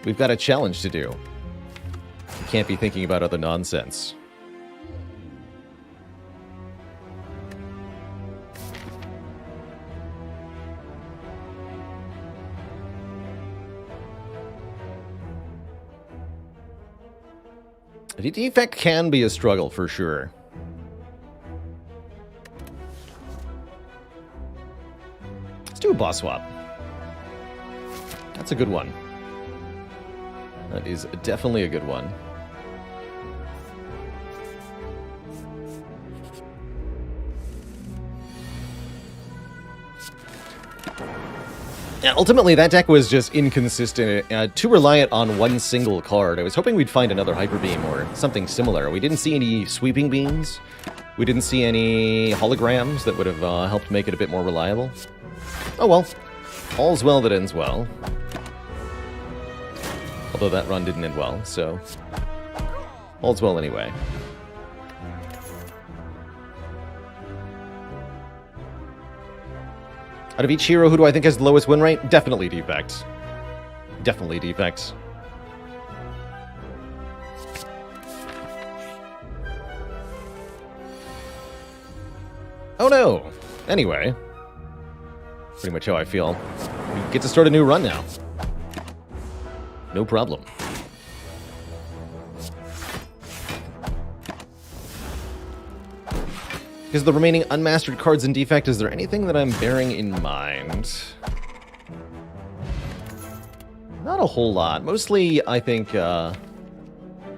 We've got a challenge to do. We can't be thinking about other nonsense. The defect can be a struggle, for sure. Let's do a boss swap. That's a good one. That is definitely a good one. Yeah, ultimately, that deck was just inconsistent, too reliant on one single card. I was hoping we'd find another Hyper Beam or something similar. We didn't see any Sweeping Beams. We didn't see any holograms that would have helped make it a bit more reliable. Oh well. All's well that ends well. Although that run didn't end well, so all's well anyway. Out of each hero, who do I think has the lowest win rate? Definitely Defect. Definitely Defect. Oh no! Anyway. Pretty much how I feel. We get to start a new run now. No problem. Because the remaining unmastered cards in Defect, is there anything that I'm bearing in mind? Not a whole lot. Mostly, I think,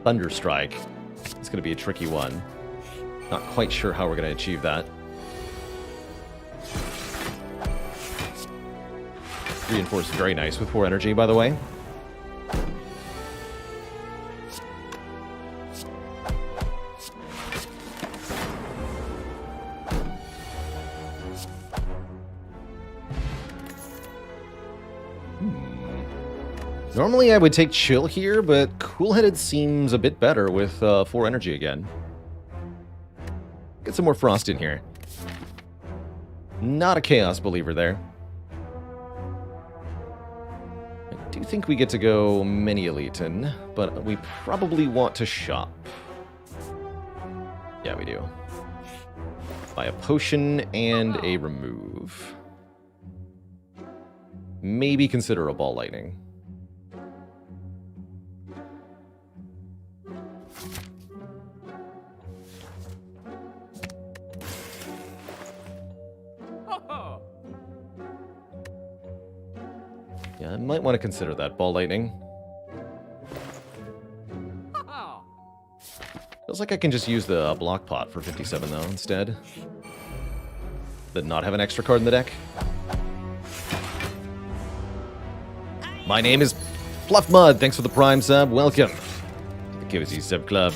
Thunderstrike. It's going to be a tricky one. Not quite sure how we're going to achieve that. Reinforced very nice with 4 energy, by the way. Normally I would take Chill here, but Cool-Headed seems a bit better with 4 energy again. Get some more Frost in here. Not a Chaos believer there. I do think we get to go Mini Elite in, but we probably want to shop. Yeah, we do. Buy a potion and a remove. Maybe consider a Ball Lightning. Yeah, I might want to consider that Ball Lightning. Feels like I can just use the block pot for 57 though instead. Than not have an extra card in the deck. My name is Fluff Mud. Thanks for the Prime sub. Welcome to the Cozy Sub Club.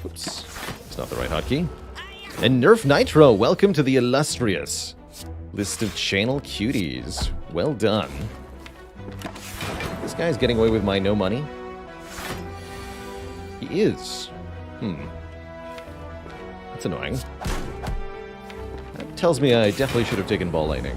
Oops, it's not the right hotkey. And Nerf Nitro. Welcome to the illustrious list of channel cuties. Well done. This guy's getting away with my no money. He is. That's annoying. That tells me I definitely should have taken Ball Lightning.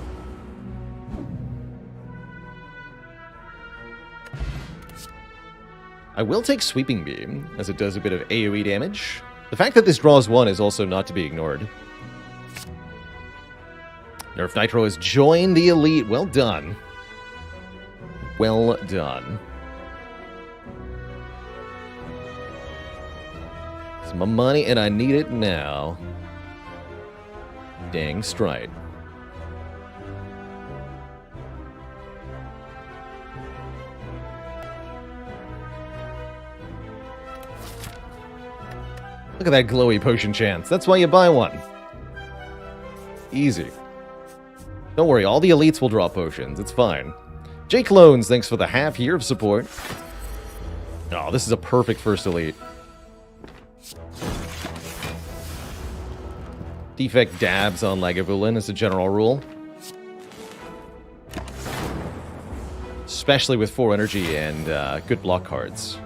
I will take Sweeping Beam, as it does a bit of AoE damage. The fact that this draws 1 is also not to be ignored. Nerf Nitro has joined the Elite. Well done. Well done. It's my money and I need it now. Dang straight. Look at that glowy potion chance. That's why you buy one. Easy. Don't worry, all the elites will draw potions. It's fine. Jake Loans, thanks for the half year of support. Oh, this is a perfect first elite. Defect dabs on Lagavulin as a general rule. Especially with 4 energy and good block cards.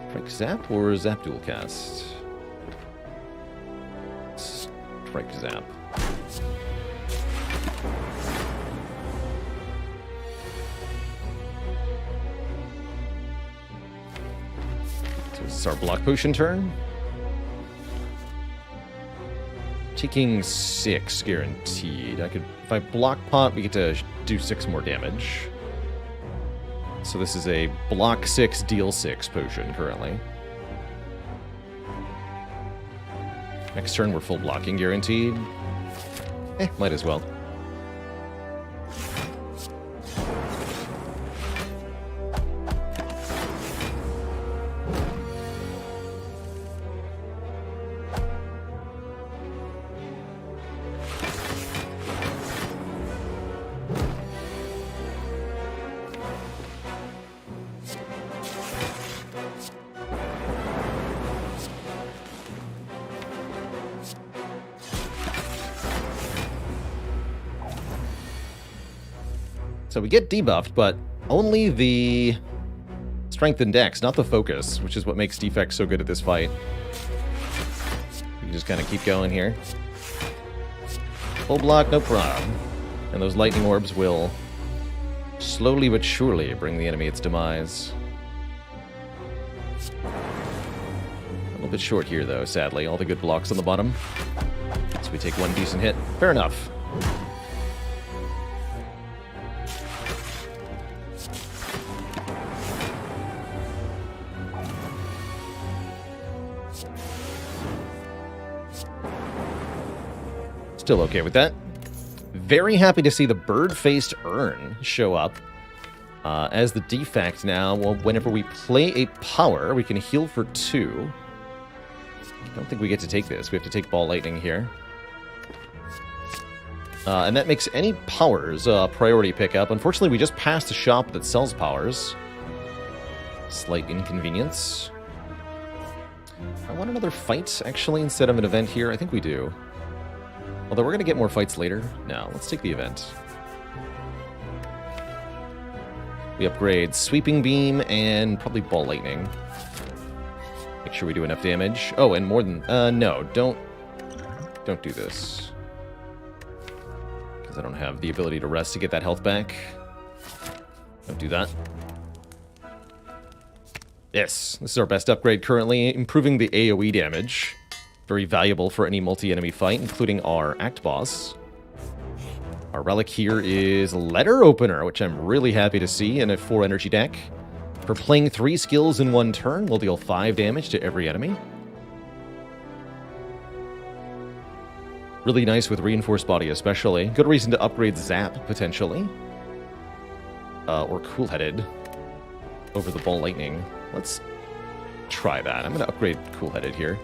Strike Zap or Zap Dual Cast? Strike Zap. So this is our block potion turn. Taking 6 guaranteed. If I block pot, we get to do 6 more damage. So this is a block 6, deal 6 potion currently. Next turn, we're full blocking guaranteed. Might as well. So we get debuffed, but only the strength and dex, not the focus, which is what makes Defect so good at this fight. We can just kind of keep going here. Full block, no problem. And those lightning orbs will slowly but surely bring the enemy its demise. A little bit short here, though, sadly. All the good blocks on the bottom. So we take one decent hit. Fair enough. Still okay with that. Very happy to see the bird-faced urn show up as the defect now. Well, whenever we play a power, we can heal for 2. I don't think we get to take this. We have to take Ball Lightning here. And that makes any powers a priority pickup. Unfortunately, we just passed a shop that sells powers. Slight inconvenience. I want another fight, actually, instead of an event here. I think we do. Although we're going to get more fights later. No, let's take the event. We upgrade Sweeping Beam and probably Ball Lightning. Make sure we do enough damage. Oh, and more than... no, don't do this. Because I don't have the ability to rest to get that health back. Don't do that. Yes, this is our best upgrade currently, improving the AoE damage. Very valuable for any multi-enemy fight, including our Act Boss. Our relic here is Letter Opener, which I'm really happy to see in a 4-energy deck. For playing 3 skills in one turn, we'll deal 5 damage to every enemy. Really nice with Reinforced Body especially. Good reason to upgrade Zap, potentially. Or Cool-Headed over the Ball Lightning. Let's try that. I'm going to upgrade Cool-Headed here.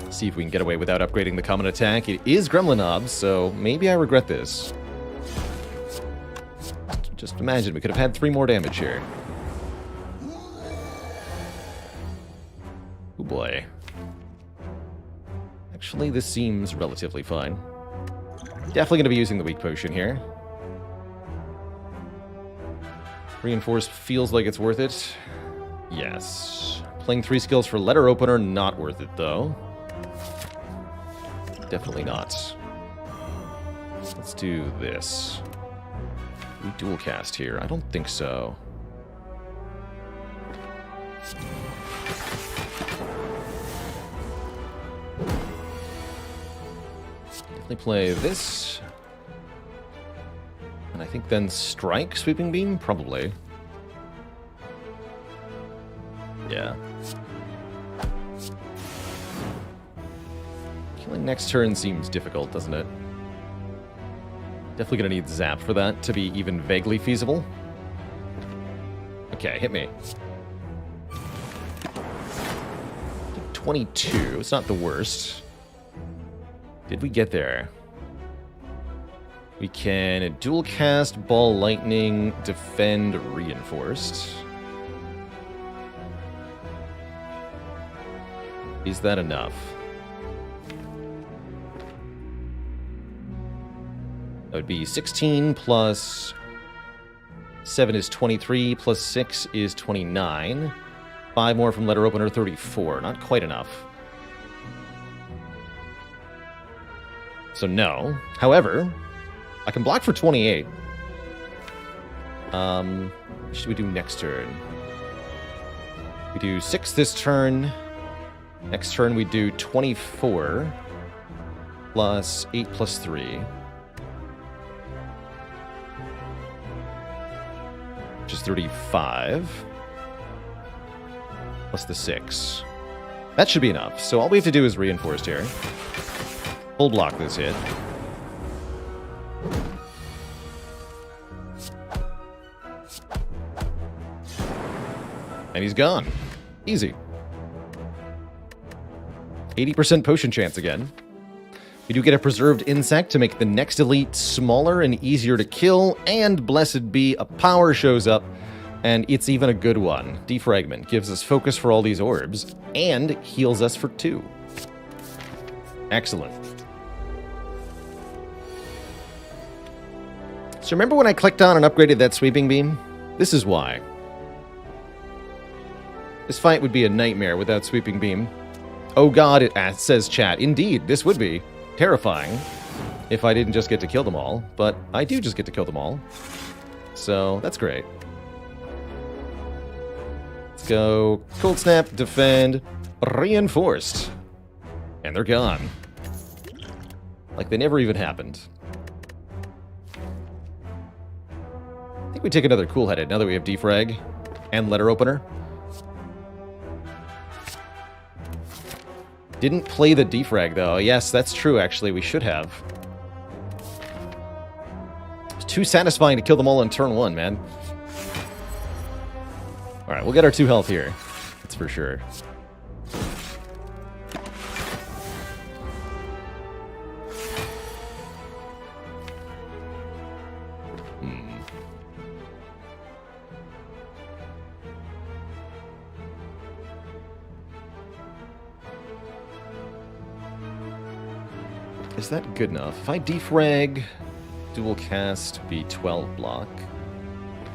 See if we can get away without upgrading the common attack. It is Gremlin Obs, so maybe I regret this. Just imagine, we could have had 3 more damage here. Oh boy. Actually, this seems relatively fine. Definitely going to be using the weak potion here. Reinforced feels like it's worth it. Yes. Playing 3 skills for Letter Opener, not worth it though. Definitely not. Let's do this. We dual cast here? I don't think so. Definitely play this. And I think then strike Sweeping Beam? Probably. Yeah. Killing next turn seems difficult, doesn't it? Definitely gonna need Zap for that to be even vaguely feasible. Okay, hit me. 22, it's not the worst. Did we get there? We can dual cast, Ball Lightning, defend, Reinforced. Is that enough? That would be 16 plus 7 is 23, plus 6 is 29. 5 more from letter opener, 34. Not quite enough. So no. However, I can block for 28. What should we do next turn? We do 6 this turn. Next turn we do 24 plus 8 plus 3. Which is 35. Plus the 6. That should be enough. So all we have to do is reinforced here. Full block this hit. And he's gone. Easy. 80% potion chance again. We do get a preserved insect to make the next elite smaller and easier to kill, and blessed be, a power shows up, and it's even a good one. Defragment gives us focus for all these orbs, and heals us for 2. Excellent. So remember when I clicked on and upgraded that sweeping beam? This is why. This fight would be a nightmare without sweeping beam. Oh god, it says chat. Indeed, this would be terrifying if I didn't just get to kill them all. But I do just get to kill them all. So, that's great. Let's go Cold Snap, Defend, Reinforced. And they're gone. Like they never even happened. I think we take another Cool-Headed now that we have Defrag and Letter Opener. Didn't play the defrag, though. Yes, that's true, actually. We should have. It's too satisfying to kill them all in turn 1, man. Alright, we'll get our 2 health here. That's for sure. Is that good enough? If I defrag, dual cast, be 12 block.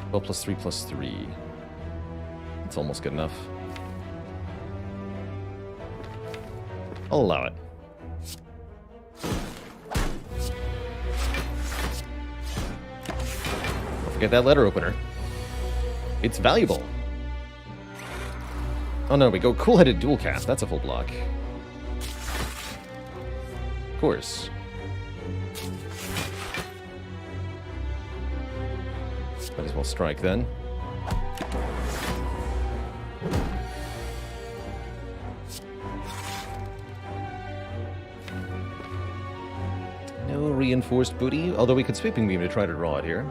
12 plus 3 plus 3. It's almost good enough. I'll allow it. Don't forget that letter opener. It's valuable. Oh no, we go Cool-Headed dual cast. That's a full block. Course. Might as well strike then. No reinforced booty, although we could sweeping beam to try to draw it here.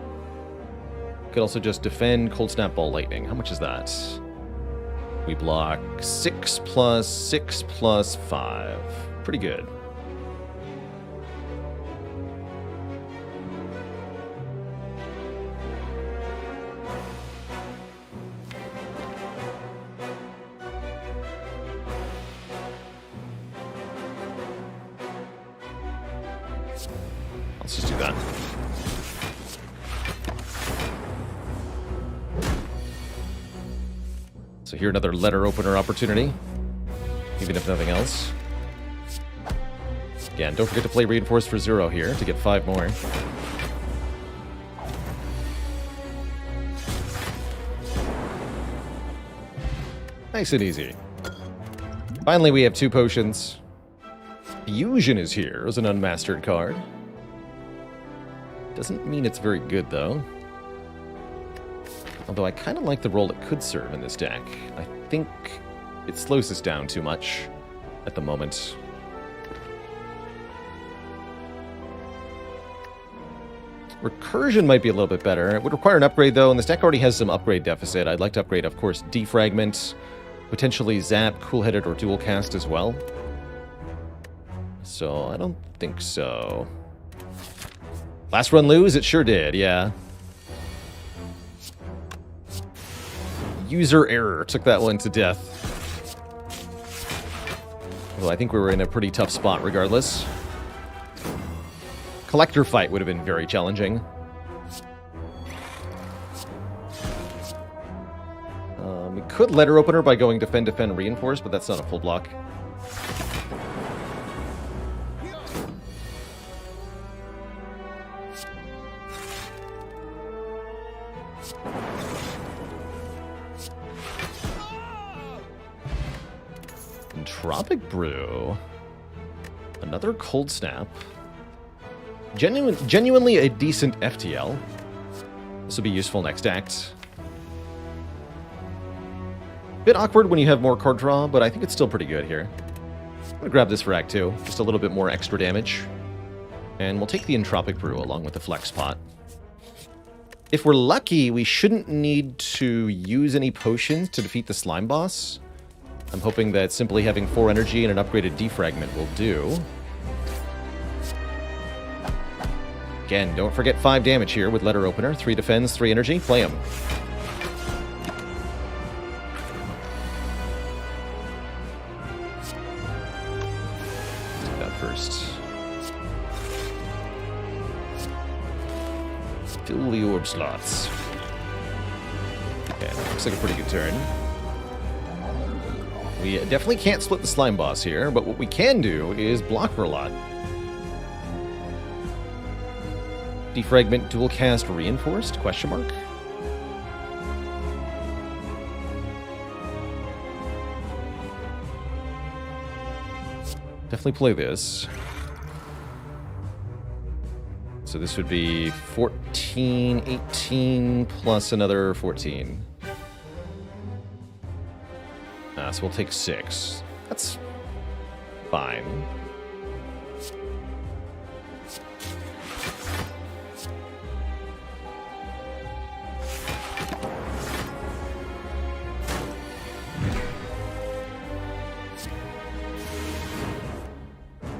Could also just defend Cold Snap Ball Lightning. How much is that? We block 6 plus 6 plus 5. Pretty good. Let's just do that. So here another letter opener opportunity, even if nothing else. Again, don't forget to play Reinforced for 0 here to get 5 more. Nice and easy. Finally, we have 2 potions. Fusion is here as an unmastered card. Doesn't mean it's very good, though. Although I kind of like the role it could serve in this deck. I think it slows us down too much at the moment. Recursion might be a little bit better. It would require an upgrade, though, and this deck already has some upgrade deficit. I'd like to upgrade, of course, Defragment, potentially Zap, Cool-Headed, or Dual Cast as well. So, I don't think so. Last run lose? It sure did, yeah. User error took that one to death. Well, I think we were in a pretty tough spot regardless. Collector fight would have been very challenging. We could letter opener by going defend, defend, reinforce, but that's not a full block. Tropic Brew. Another Cold Snap. Genuinely a decent FTL. This will be useful next act. Bit awkward when you have more card draw, but I think it's still pretty good here. I'm gonna grab this for Act 2. Just a little bit more extra damage. And we'll take the Entropic Brew along with the Flex Pot. If we're lucky, we shouldn't need to use any potions to defeat the Slime Boss. I'm hoping that simply having 4 energy and an upgraded defragment will do. Again, don't forget 5 damage here with letter opener. 3 defends, 3 energy. Play him. Let's do that first. Fill the orb slots. Okay, that looks like a pretty good turn. We definitely can't split the Slime Boss here, but what we can do is block for a lot. Defragment, dual cast, reinforced? Question mark? Definitely play this. So this would be 14, 18, plus another 14. So we'll take 6. That's fine.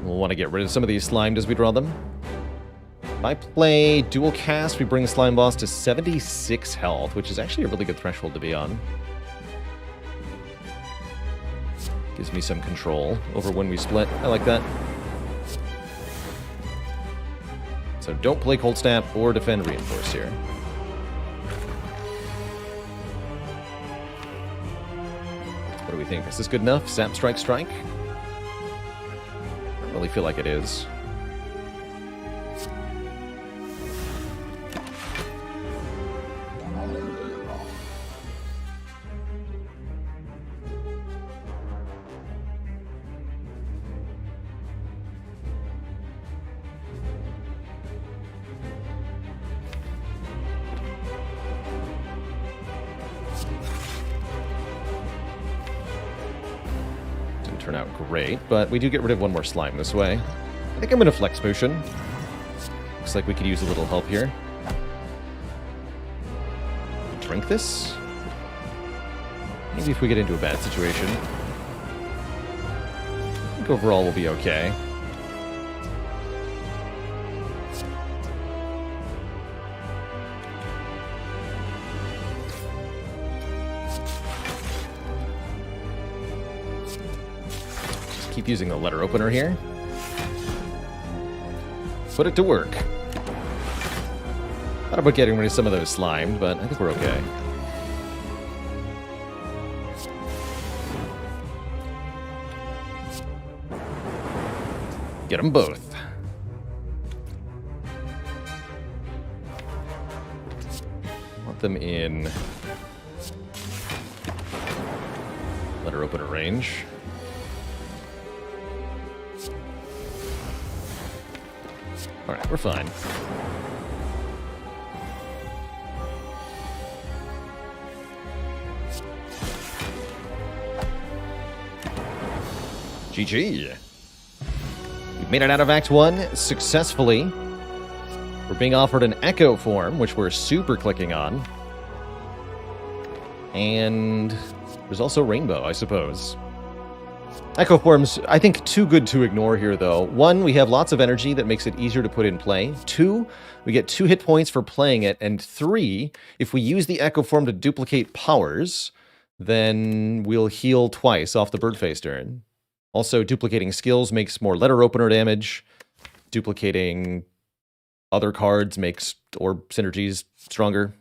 We'll want to get rid of some of these slimed as we draw them. If I play dual cast, we bring Slime Boss to 76 health, which is actually a really good threshold to be on. Gives me some control over when we split. I like that. So don't play Cold Snap or defend Reinforce here. What do we think? Is this good enough? Sap Strike Strike? I don't really feel like it is. Turn out great, but we do get rid of one more slime this way. I think I'm going to Flex Potion. Looks like we could use a little help here. Drink this? Maybe if we get into a bad situation. I think overall we'll be okay. Keep using the letter opener here. Put it to work. Thought about getting rid of some of those slimed, but I think we're okay. Get them both. Want them in letter opener range. Alright, we're fine. GG. We've made it out of Act 1 successfully. We're being offered an Echo form, which we're super clicking on. And there's also Rainbow, I suppose. Echo forms, I think, too good to ignore here, though. 1, we have lots of energy that makes it easier to put in play. 2, we get 2 hit points for playing it. And 3, if we use the Echo form to duplicate powers, then we'll heal twice off the Birdface turn. Also, duplicating skills makes more letter opener damage. Duplicating other cards makes orb synergies stronger.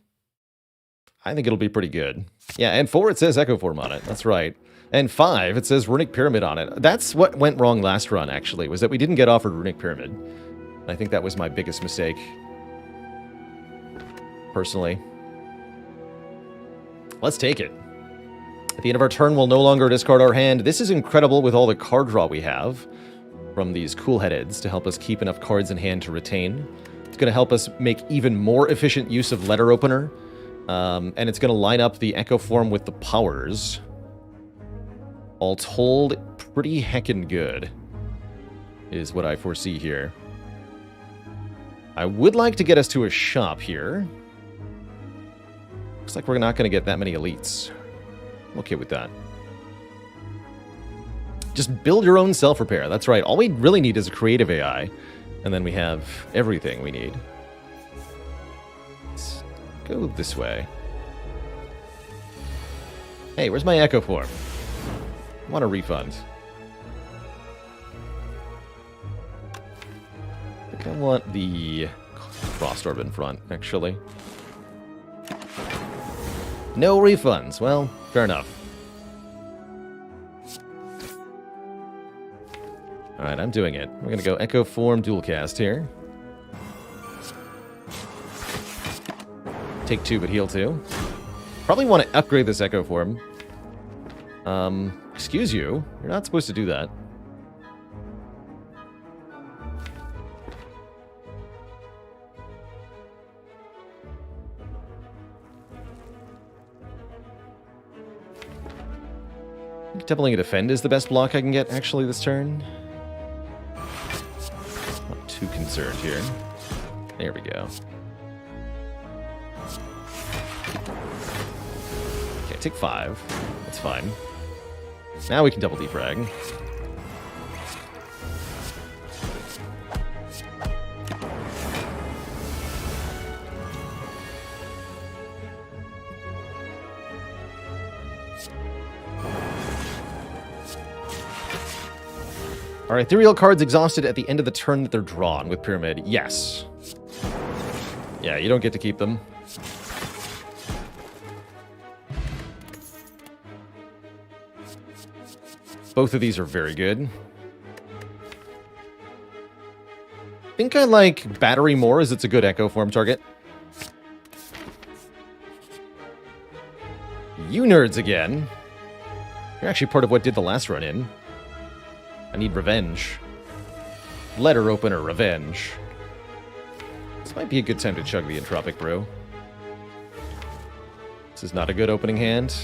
I think it'll be pretty good. Yeah, and 4 it says Echo Form on it. That's right. And 5 it says Runic Pyramid on it. That's what went wrong last run, actually, was that we didn't get offered Runic Pyramid. I think that was my biggest mistake. Personally. Let's take it. At the end of our turn, we'll no longer discard our hand. This is incredible with all the card draw we have from these cool head-eds to help us keep enough cards in hand to retain. It's going to help us make even more efficient use of Letter Opener. And it's going to line up the Echo Form with the powers. All told, pretty heckin' good is what I foresee here. I would like to get us to a shop here. Looks like we're not going to get that many elites. I'm okay with that. Just build your own self-repair. That's right. All we really need is a creative AI. And then we have everything we need. Let's go this way. Hey, where's my Echo Form? I want a refund. I think I want the Frost Orb in front, actually. No refunds. Well, fair enough. Alright, I'm doing it. We're going to go Echo Form Dual Cast here. Take 2, but heal 2. Probably want to upgrade this Echo Form. Excuse you. You're not supposed to do that. Definitely defend is the best block I can get, actually, this turn. Not too concerned here. There we go. Okay, take 5. That's fine. Now we can double defrag. Are ethereal cards exhausted at the end of the turn that they're drawn with Pyramid? Yes. Yeah, you don't get to keep them. Both of these are very good. I think I like Battery more as it's a good Echo Form target. You nerds again. You're actually part of what did the last run in. I need revenge. Letter Opener revenge. This might be a good time to chug the Entropic Brew. This is not a good opening hand.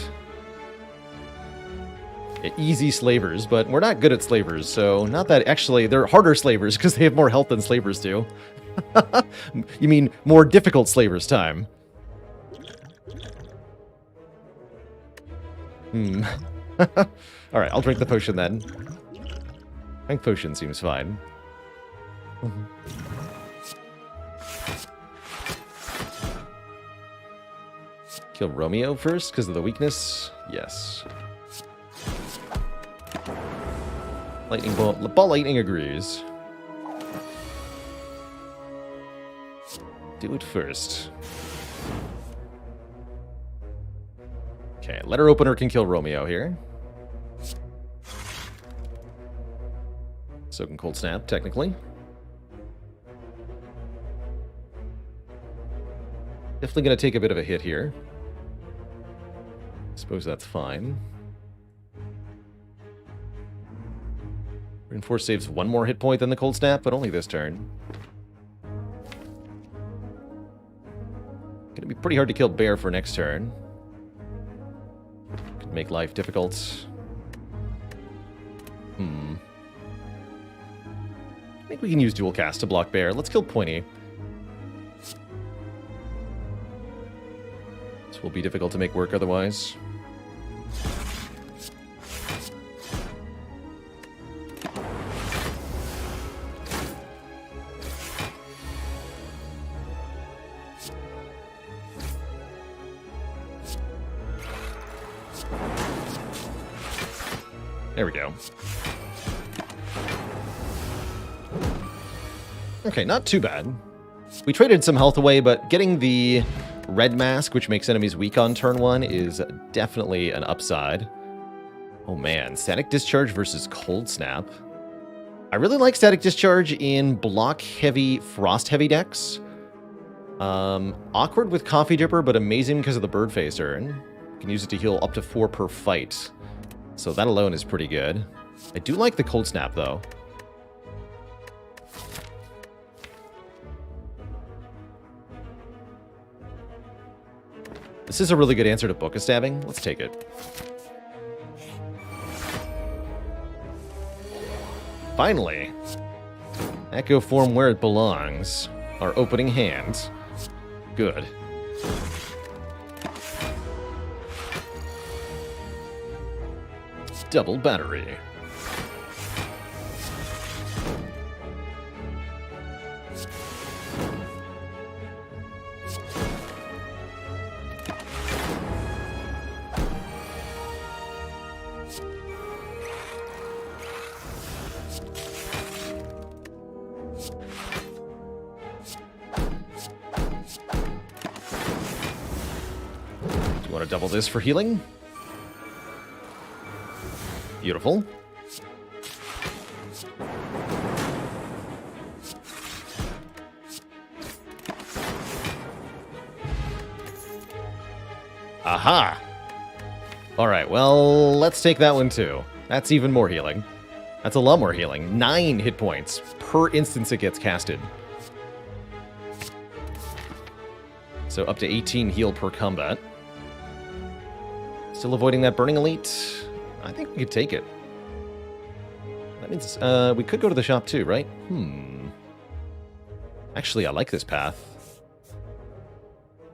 Easy slavers, but we're not good at slavers, so not that... Actually, they're harder slavers because they have more health than slavers do. You mean more difficult slavers time. Alright, I'll drink the potion then. I think potion seems fine. Kill Romeo first because of the weakness? Yes. Lightning Bolt. Ball Lightning agrees. Do it first. Okay, Letter Opener can kill Romeo here. So can Cold Snap, technically. Definitely going to take a bit of a hit here. Suppose that's fine. Reinforce saves 1 more hit point than the Cold Snap, but only this turn. Gonna be pretty hard to kill Bear for next turn. Could make life difficult. I think we can use Dual Cast to block Bear. Let's kill Pointy. This will be difficult to make work otherwise. There we go. Okay, not too bad. We traded some health away, but getting the Red Mask, which makes enemies weak on turn 1, is definitely an upside. Oh man, Static Discharge versus Cold Snap. I really like Static Discharge in block-heavy, frost-heavy decks. Awkward with Coffee Dripper, but amazing because of the Bird Face urn. You can use it to heal up to 4 per fight. So that alone is pretty good. I do like the Cold Snap, though. This is a really good answer to Book of Stabbing. Let's take it. Finally. Echo form where it belongs. Our opening hand. Good. Double battery. Do you want to double this for healing? Beautiful. Aha! Alright, well, let's take that one too. That's even more healing. That's a lot more healing. 9 hit points per instance it gets casted. So up to 18 heal per combat. Still avoiding that Burning Elite. I think we could take it. That means we could go to the shop too, right? Actually, I like this path.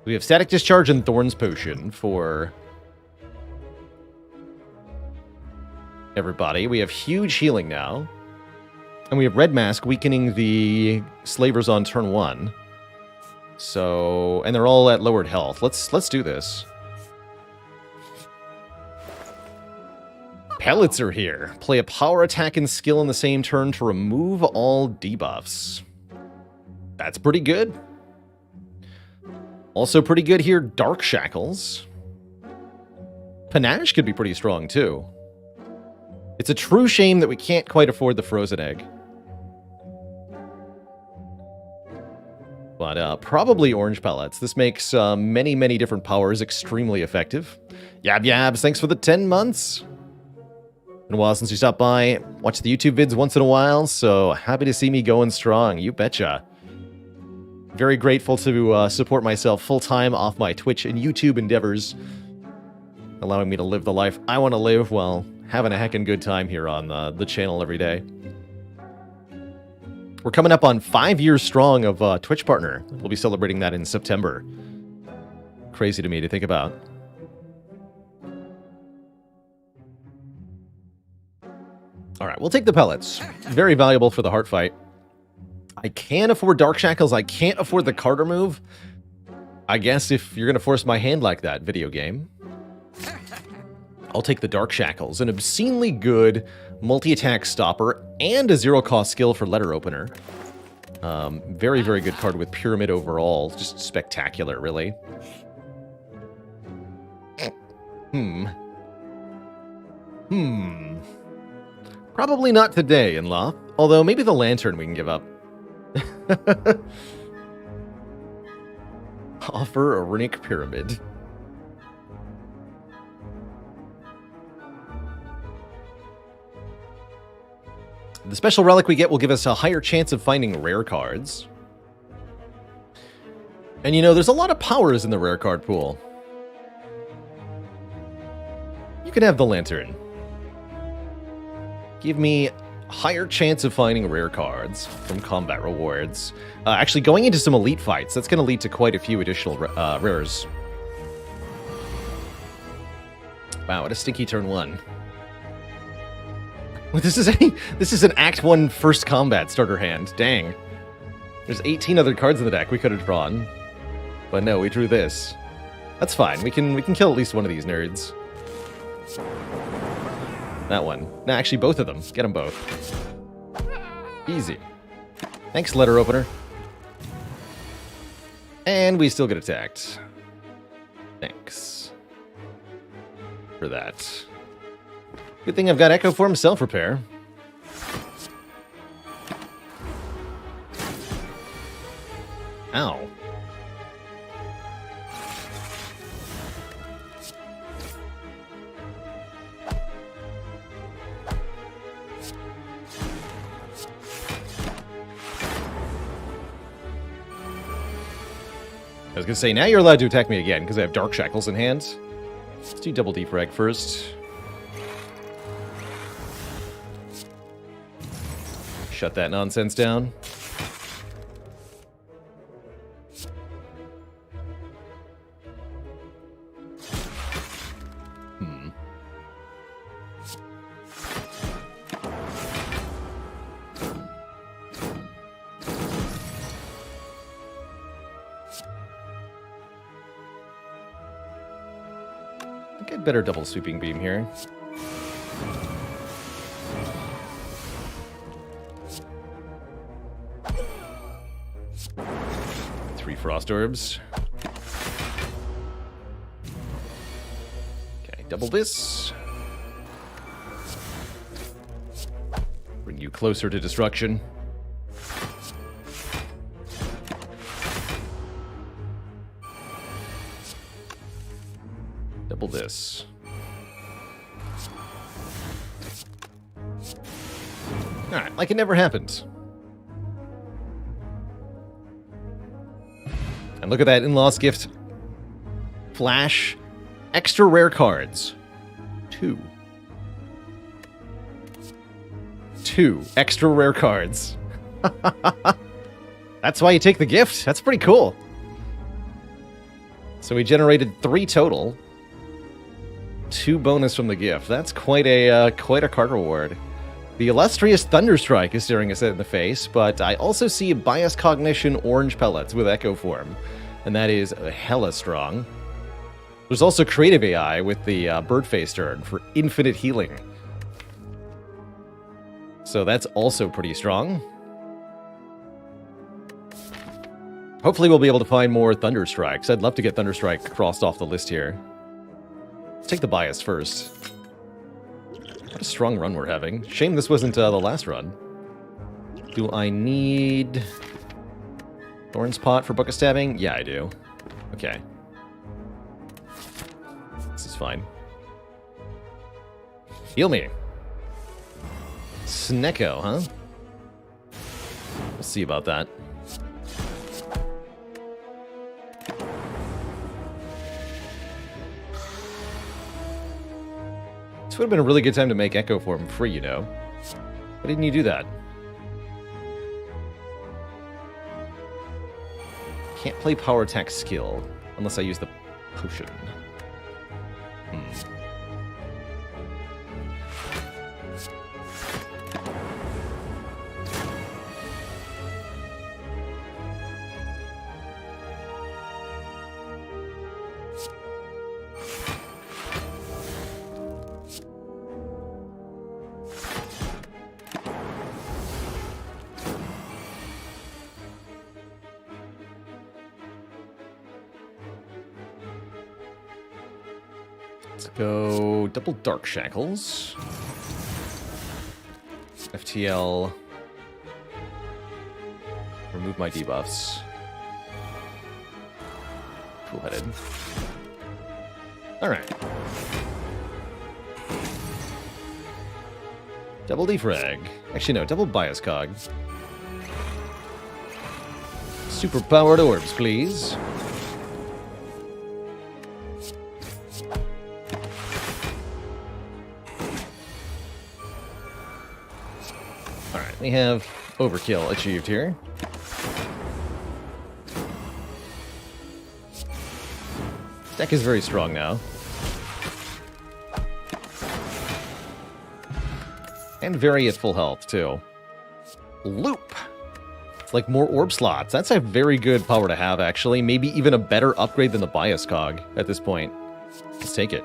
We have Static Discharge and Thorns Potion for everybody. We have huge healing now. And we have Red Mask weakening the slavers on turn 1. So, and they're all at lowered health. Let's do this. Pellets are here. Play a power attack and skill in the same turn to remove all debuffs. That's pretty good. Also pretty good here, Dark Shackles. Panache could be pretty strong too. It's a true shame that we can't quite afford the Frozen Egg. But probably Orange Pellets. This makes many, many different powers extremely effective. Yab Yabs, thanks for the 10 months. Been a while since you stopped by. Watch the YouTube vids once in a while, so happy to see me going strong. You betcha. Very grateful to support myself full-time off my Twitch and YouTube endeavors, allowing me to live the life I want to live while having a heckin' good time here on the channel every day. We're coming up on 5 years strong of Twitch partner. We'll be celebrating that in September. Crazy to me to think about. All right, we'll take the pellets. Very valuable for the heart fight. I can afford Dark Shackles. I can't afford the Carter move. I guess if you're going to force my hand like that, video game, I'll take the Dark Shackles. An obscenely good multi-attack stopper and a zero-cost skill for letter opener. Very, very good card with Pyramid overall. Just spectacular, really. Probably not today, in-law. Although, maybe the Lantern we can give up. Offer a Runic Pyramid. The special relic we get will give us a higher chance of finding rare cards. And you know, there's a lot of powers in the rare card pool. You can have the Lantern. Give me higher chance of finding rare cards from combat rewards. Actually, going into some elite fights, that's going to lead to quite a few additional rares. Wow, what a stinky turn 1. Well, this is an Act 1 first combat starter hand. Dang. There's 18 other cards in the deck we could have drawn. But no, we drew this. That's fine. We can kill at least one of these nerds. That one. No, actually, both of them. Get them both. Easy. Thanks, letter opener. And we still get attacked. Thanks for that. Good thing I've got Echo Form self-repair. Ow. I was gonna say, now you're allowed to attack me again, because I have Dark Shackles in hand. Let's do double defrag first. Shut that nonsense down. I think I'd better double sweeping beam here. Three Frost Orbs. Okay, double this. Bring you closer to destruction. Double this. Alright, like it never happened. And look at that in-laws gift. Flash. Extra rare cards. 2. 2 extra rare cards. That's why you take the gift. That's pretty cool. So we generated 3 total. 2 bonus from the gift. That's quite a card reward. The illustrious Thunderstrike is staring us in the face, but I also see Bias Cognition Orange Pellets with Echo Form, and that is hella strong. There's also Creative AI with the Birdface turn for infinite healing. So that's also pretty strong. Hopefully we'll be able to find more Thunderstrikes. I'd love to get Thunderstrike crossed off the list here. Let's take the Bias first. What a strong run we're having. Shame this wasn't the last run. Do I need Thorn's Pot for Book of Stabbing? Yeah, I do. Okay. This is fine. Heal me. Snecko, huh? We'll see about that. This would have been a really good time to make Echo Form free, you know. Why didn't you do that? Can't play Power Attack skill unless I use the potion. Let's go double Dark Shackles. FTL. Remove my debuffs. Cool-headed. Alright. Double defrag. Actually, no, double bias cog. Super powered orbs, please. Alright, we have overkill achieved here. Deck is very strong now. And very at full health, too. Loop! It's like more orb slots. That's a very good power to have, actually. Maybe even a better upgrade than the bias cog at this point. Let's take it.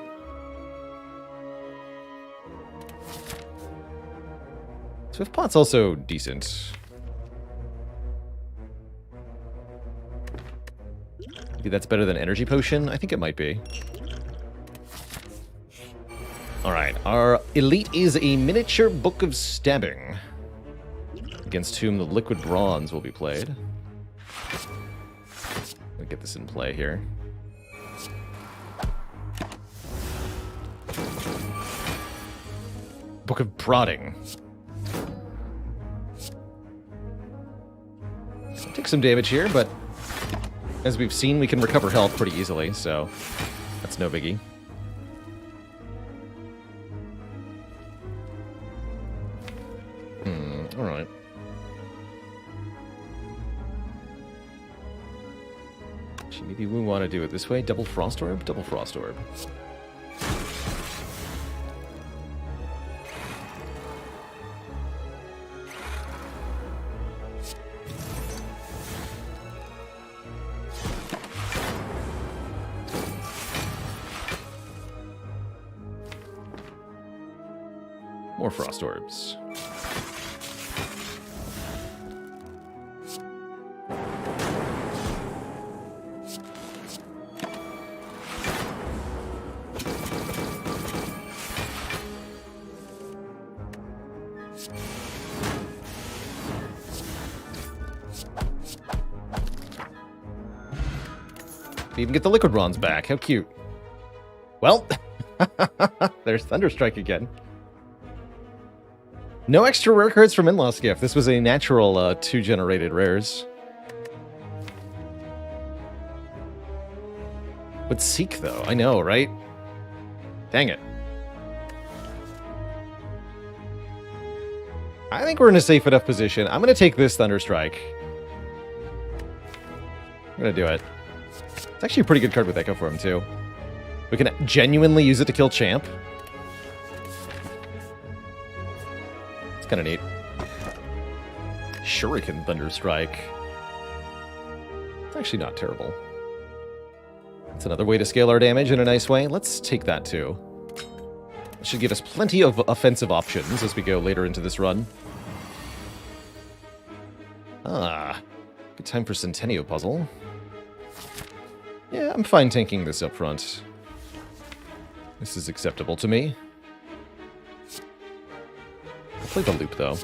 Swift Pot's also decent. Maybe that's better than Energy Potion? I think it might be. Alright, our elite is a miniature Book of Stabbing, against whom the Liquid Bronze will be played. Let me get this in play here. Book of Prodding. Take some damage here, but as we've seen, we can recover health pretty easily, so that's no biggie. Alright. Maybe we want to do it this way. Double Frost Orb? Double Frost Orb. More Frost Orbs. Even get the Liquid Bronze back. How cute. Well, there's Thunderstrike again. No extra rare cards from In-Law's Gift. This was a natural 2-generated rares. But Seek, though. I know, right? Dang it. I think we're in a safe enough position. I'm going to take this Thunderstrike. I'm going to do it. It's actually a pretty good card with Echo Form, too. We can genuinely use it to kill Champ. It's kind of neat. Shuriken Thunderstrike. It's actually not terrible. It's another way to scale our damage in a nice way. Let's take that, too. It should give us plenty of offensive options as we go later into this run. Ah, good time for Centennial Puzzle. Yeah, I'm fine tanking this up front. This is acceptable to me. I'll play the loop, though.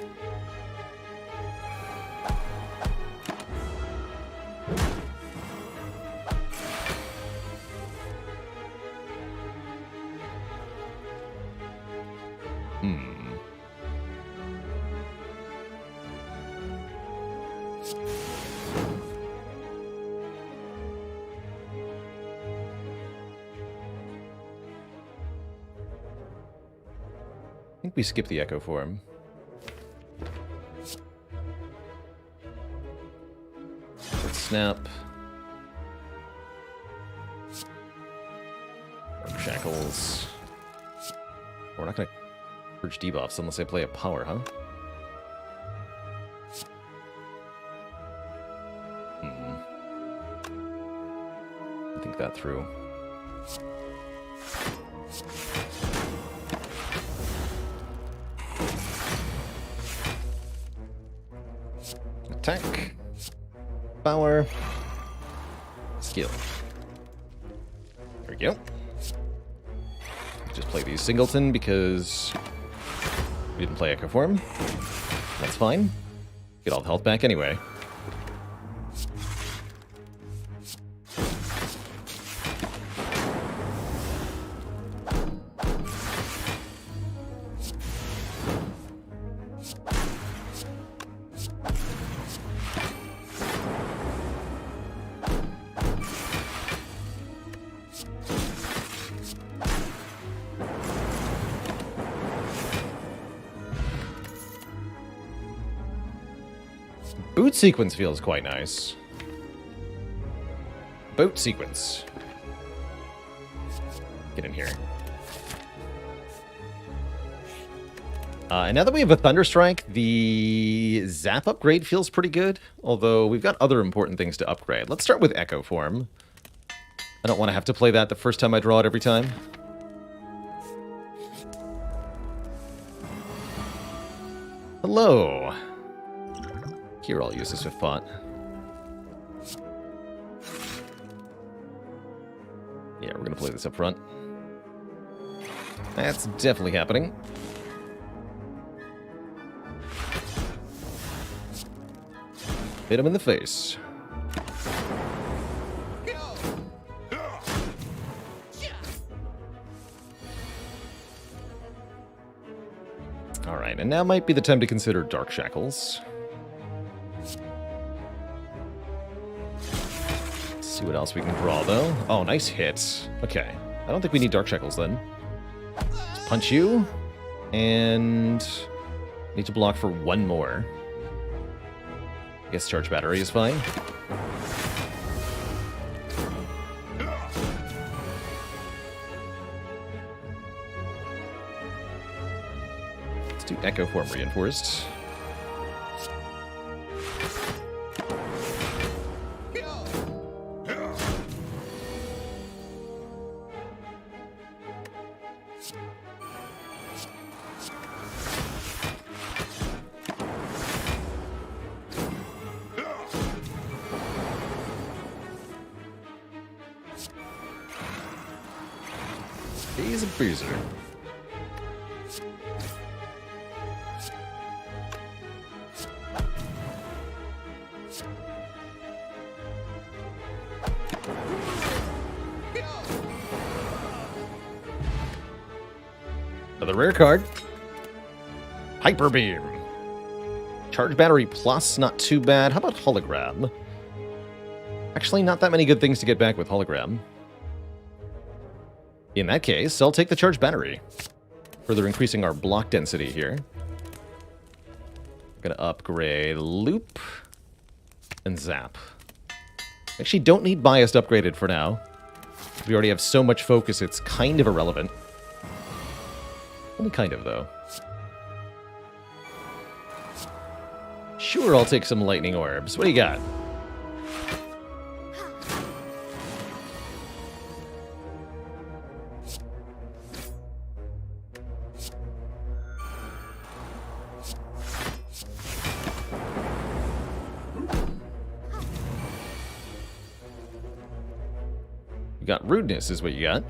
I think we skip the Echo Form. Let's snap. Shackles. We're not going to purge debuffs unless I play a power, huh? Think that through. Attack. Power. Skill. There we go. Just play these Singleton because we didn't play Echo Form. That's fine. Get all the health back anyway. Boot sequence feels quite nice. Boat sequence. Get in here. And now that we have a Thunderstrike, the Zap upgrade feels pretty good. Although we've got other important things to upgrade. Let's start with Echo Form. I don't want to have to play that the first time I draw it every time. Hello. Here, I'll use this with Thought. we're going to play this up front. That's definitely happening. Hit him in the face. Alright, and now might be the time to consider Dark Shackles. Let's see what else we can draw, though. Oh, nice hit. Okay. I don't think we need Dark Shackles, then. Let's punch you. And need to block for one more. I guess Charge Battery is fine. Let's do Echo Form Reinforced. He's a bruiser. Another rare card. Hyper Beam. Charge Battery Plus, not too bad. How about Hologram? Actually, not that many good things to get back with Hologram. In that case, I'll take the Charge Battery. Further increasing our block density here. I'm going to upgrade Loop and Zap. Actually, don't need Biased upgraded for now. We already have so much focus, it's kind of irrelevant. Only kind of, though. Sure, I'll take some Lightning Orbs. What do you got? You got Rudeness is what you got.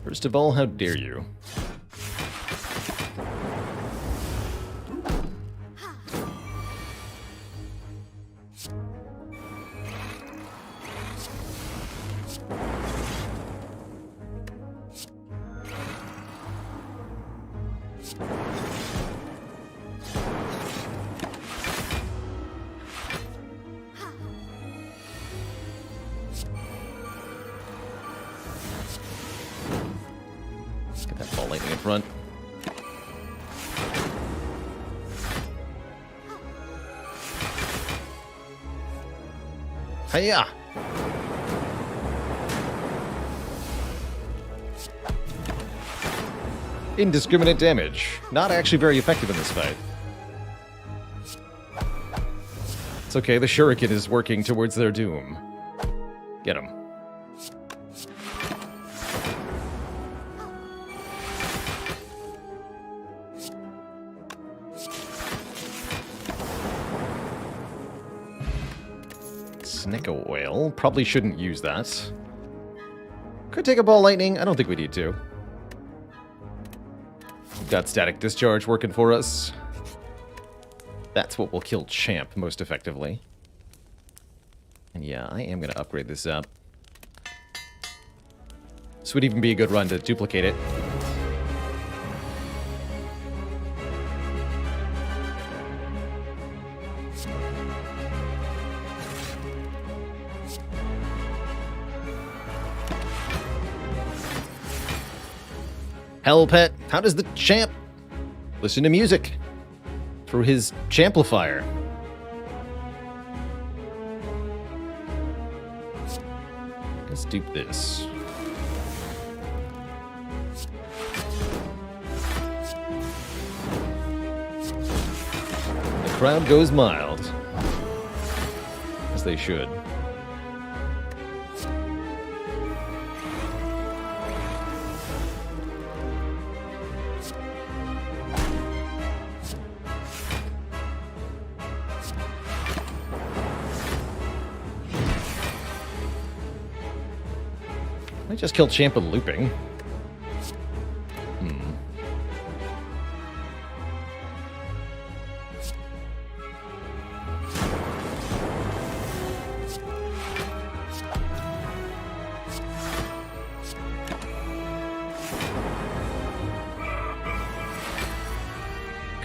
First of all, how dare you? Lightning in front. Hiya! Indiscriminate damage. Not actually very effective in this fight. It's okay, the Shuriken is working towards their doom. Get him. Snicko Oil. Probably shouldn't use that. Could take a Ball Lightning. I don't think we need to. We've got Static Discharge working for us. That's what will kill Champ most effectively. And yeah, I am going to upgrade this up. This would even be a good run to duplicate it. Hell Pet, how does the champ listen to music? Through his champlifier. Let's dupe this. The crowd goes mild. As they should. I just killed Champ with looping.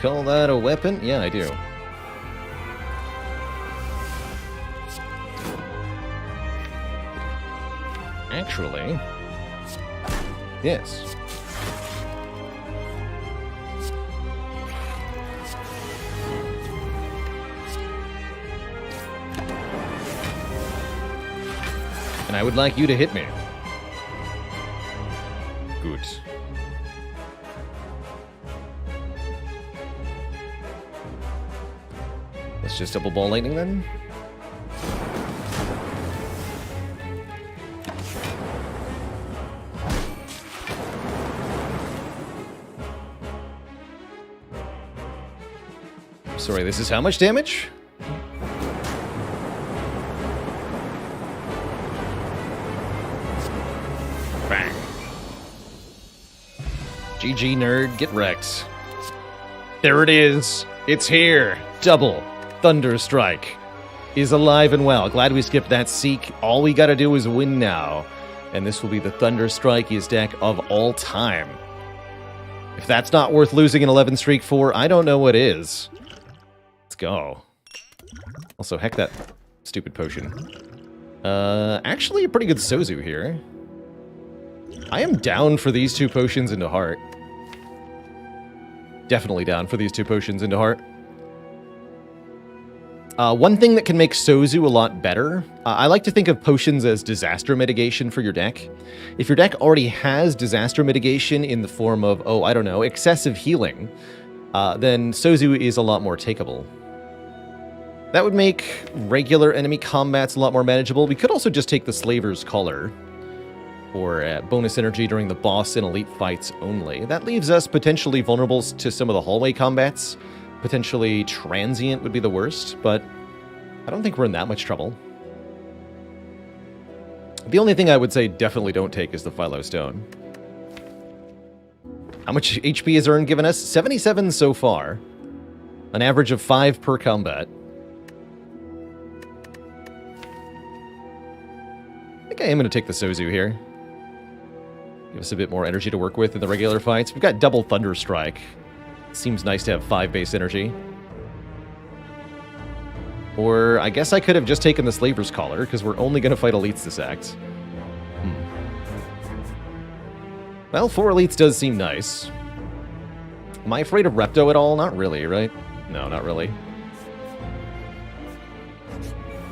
Call that a weapon? Yeah, I do. Actually, yes. And I would like you to hit me. Good. Let's just double ball lightning then. Sorry, this is how much damage? Bang. GG nerd, get wrecked. There it is. It's here. Double Thunder Strike is alive and well. Glad we skipped that Seek. All we gotta do is win now. And this will be the Thunder Strikeest deck of all time. If that's not worth losing an 11 streak for, I don't know what is. Let's go. Also, heck that stupid potion. Actually a pretty good Sozu here. I am down for these two potions into Heart. Definitely down for these two potions into Heart. One thing that can make Sozu a lot better, I like to think of potions as disaster mitigation for your deck. If your deck already has disaster mitigation in the form of, oh, I don't know, excessive healing, then Sozu is a lot more takeable. That would make regular enemy combats a lot more manageable. We could also just take the Slaver's Collar for bonus energy during the boss and elite fights only. That leaves us potentially vulnerable to some of the hallway combats. Potentially Transient would be the worst, but I don't think we're in that much trouble. The only thing I would say definitely don't take is the Philo Stone. How much HP has Earn given us? 77 so far. An average of 5 per combat. I think I am going to take the Sozu here. Give us a bit more energy to work with in the regular fights. We've got double Thunder Strike. Seems nice to have 5 base energy. Or I guess I could have just taken the Slaver's Collar, because we're only going to fight elites this act. Well, 4 elites does seem nice. Am I afraid of Repto at all? Not really, right? No, not really.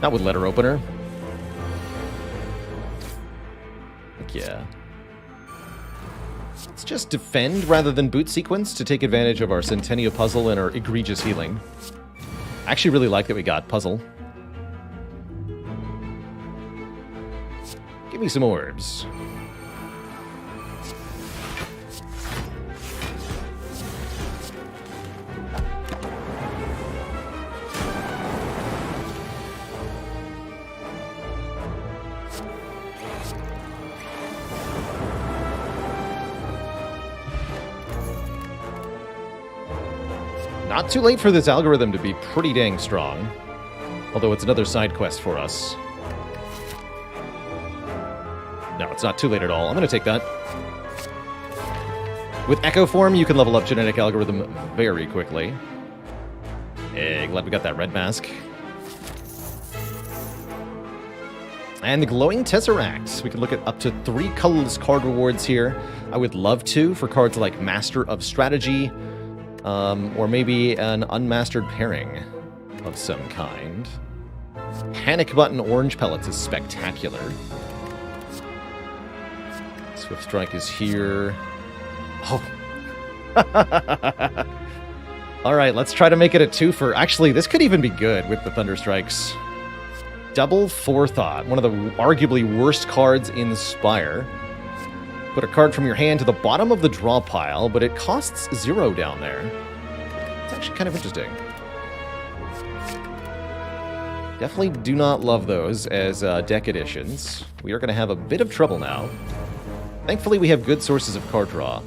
Not with Letter Opener. Heck yeah. Let's just defend rather than boot sequence to take advantage of our Centennial Puzzle and our egregious healing. I actually really like that we got Puzzle. Give me some orbs. Not too late for this algorithm to be pretty dang strong. Although it's another side quest for us. No, it's not too late at all. I'm going to take that. With Echo Form, you can level up Genetic Algorithm very quickly. Hey, glad we got that red mask. And the Glowing Tesseract. We can look at up to 3 colorless card rewards here. I would love to for cards like Master of Strategy, or maybe an unmastered pairing of some kind. Panic Button Orange Pellets is spectacular. Swift Strike is here. Oh. Alright, let's try to make it a twofer. Actually, this could even be good with the Thunder Strikes. Double Forethought, one of the arguably worst cards in Spire. Put a card from your hand to the bottom of the draw pile, but it costs 0 down there. It's actually kind of interesting. Definitely do not love those as deck additions. We are going to have a bit of trouble now. Thankfully, we have good sources of card draw,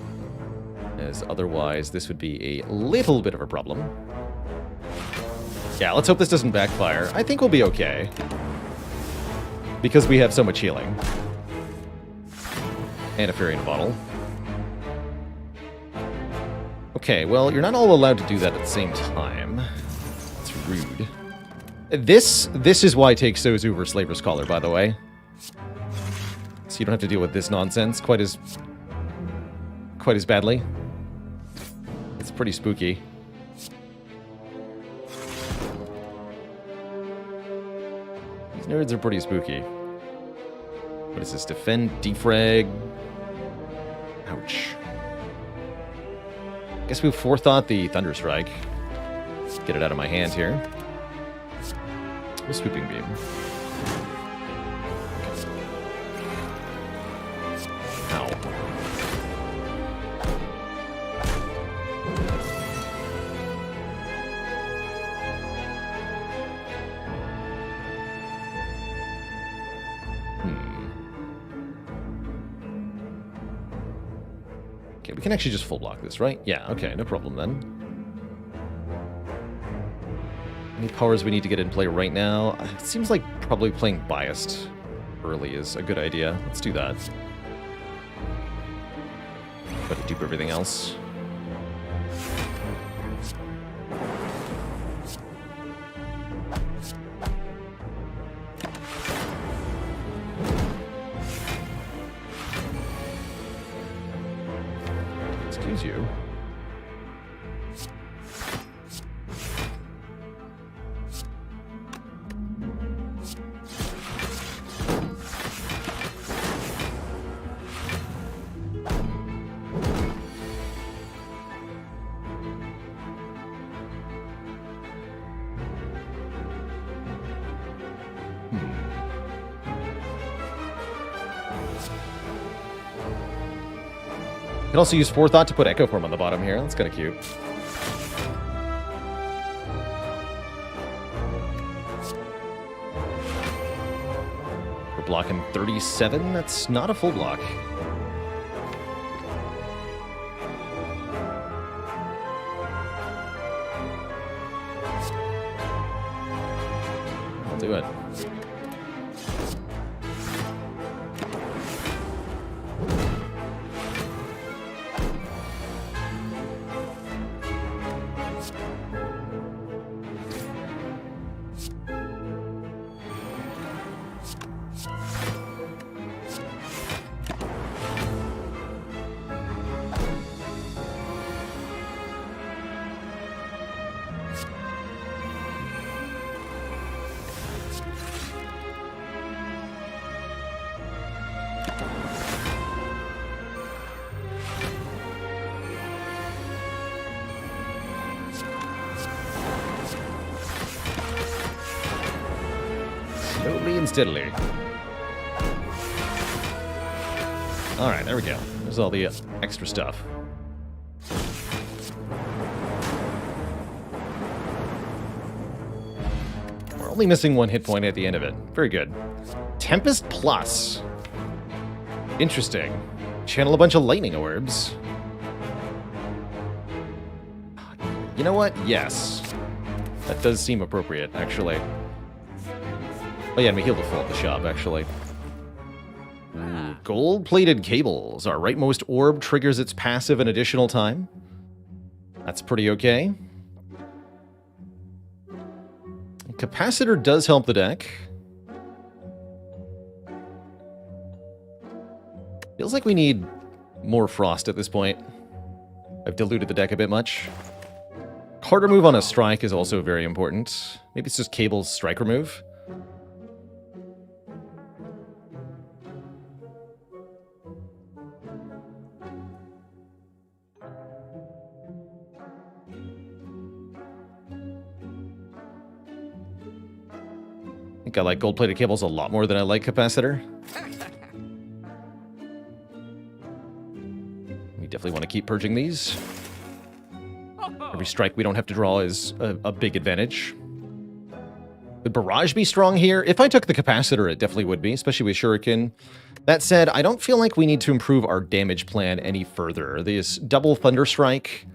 as otherwise this would be a little bit of a problem. Yeah, let's hope this doesn't backfire. I think we'll be okay, because we have so much healing. And a fairy in a bottle. Okay, well, you're not all allowed to do that at the same time. It's rude. This is why I take Sozu over Slaver's Collar, by the way. So you don't have to deal with this nonsense quite as badly. It's pretty spooky. These nerds are pretty spooky. What is this? Defend, defrag. Ouch. Guess we forethought the Thunder Strike. Let's get it out of my hand here. A Swooping Beam. Ow. Okay, we can actually just full block this, right? Yeah, okay, no problem then. Any powers we need to get in play right now? It seems like probably playing Biased early is a good idea. Let's do that. But to dupe everything else. Excuse you. Can also use Forethought to put Echo Form on the bottom here. That's kind of cute. We're blocking 37. That's not a full block. I'll do it. Slowly and steadily. Alright, there we go. There's all the extra stuff. We're only missing one hit point at the end of it. Very good. Tempest Plus. Interesting. Channel a bunch of lightning orbs. You know what? Yes. That does seem appropriate, actually. Oh yeah, and we healed the full at the shop, actually. Gold-plated cables. Our rightmost orb triggers its passive an additional time. That's pretty okay. Capacitor does help the deck. Feels like we need more Frost at this point. I've diluted the deck a bit much. Card remove on a strike is also very important. Maybe it's just Cable's strike remove. I think I like gold-plated cables a lot more than I like capacitor. We definitely want to keep purging these. Every strike we don't have to draw is a big advantage. Would Barrage be strong here? If I took the capacitor, it definitely would be, especially with Shuriken. That said, I don't feel like we need to improve our damage plan any further. This double Thunder Strike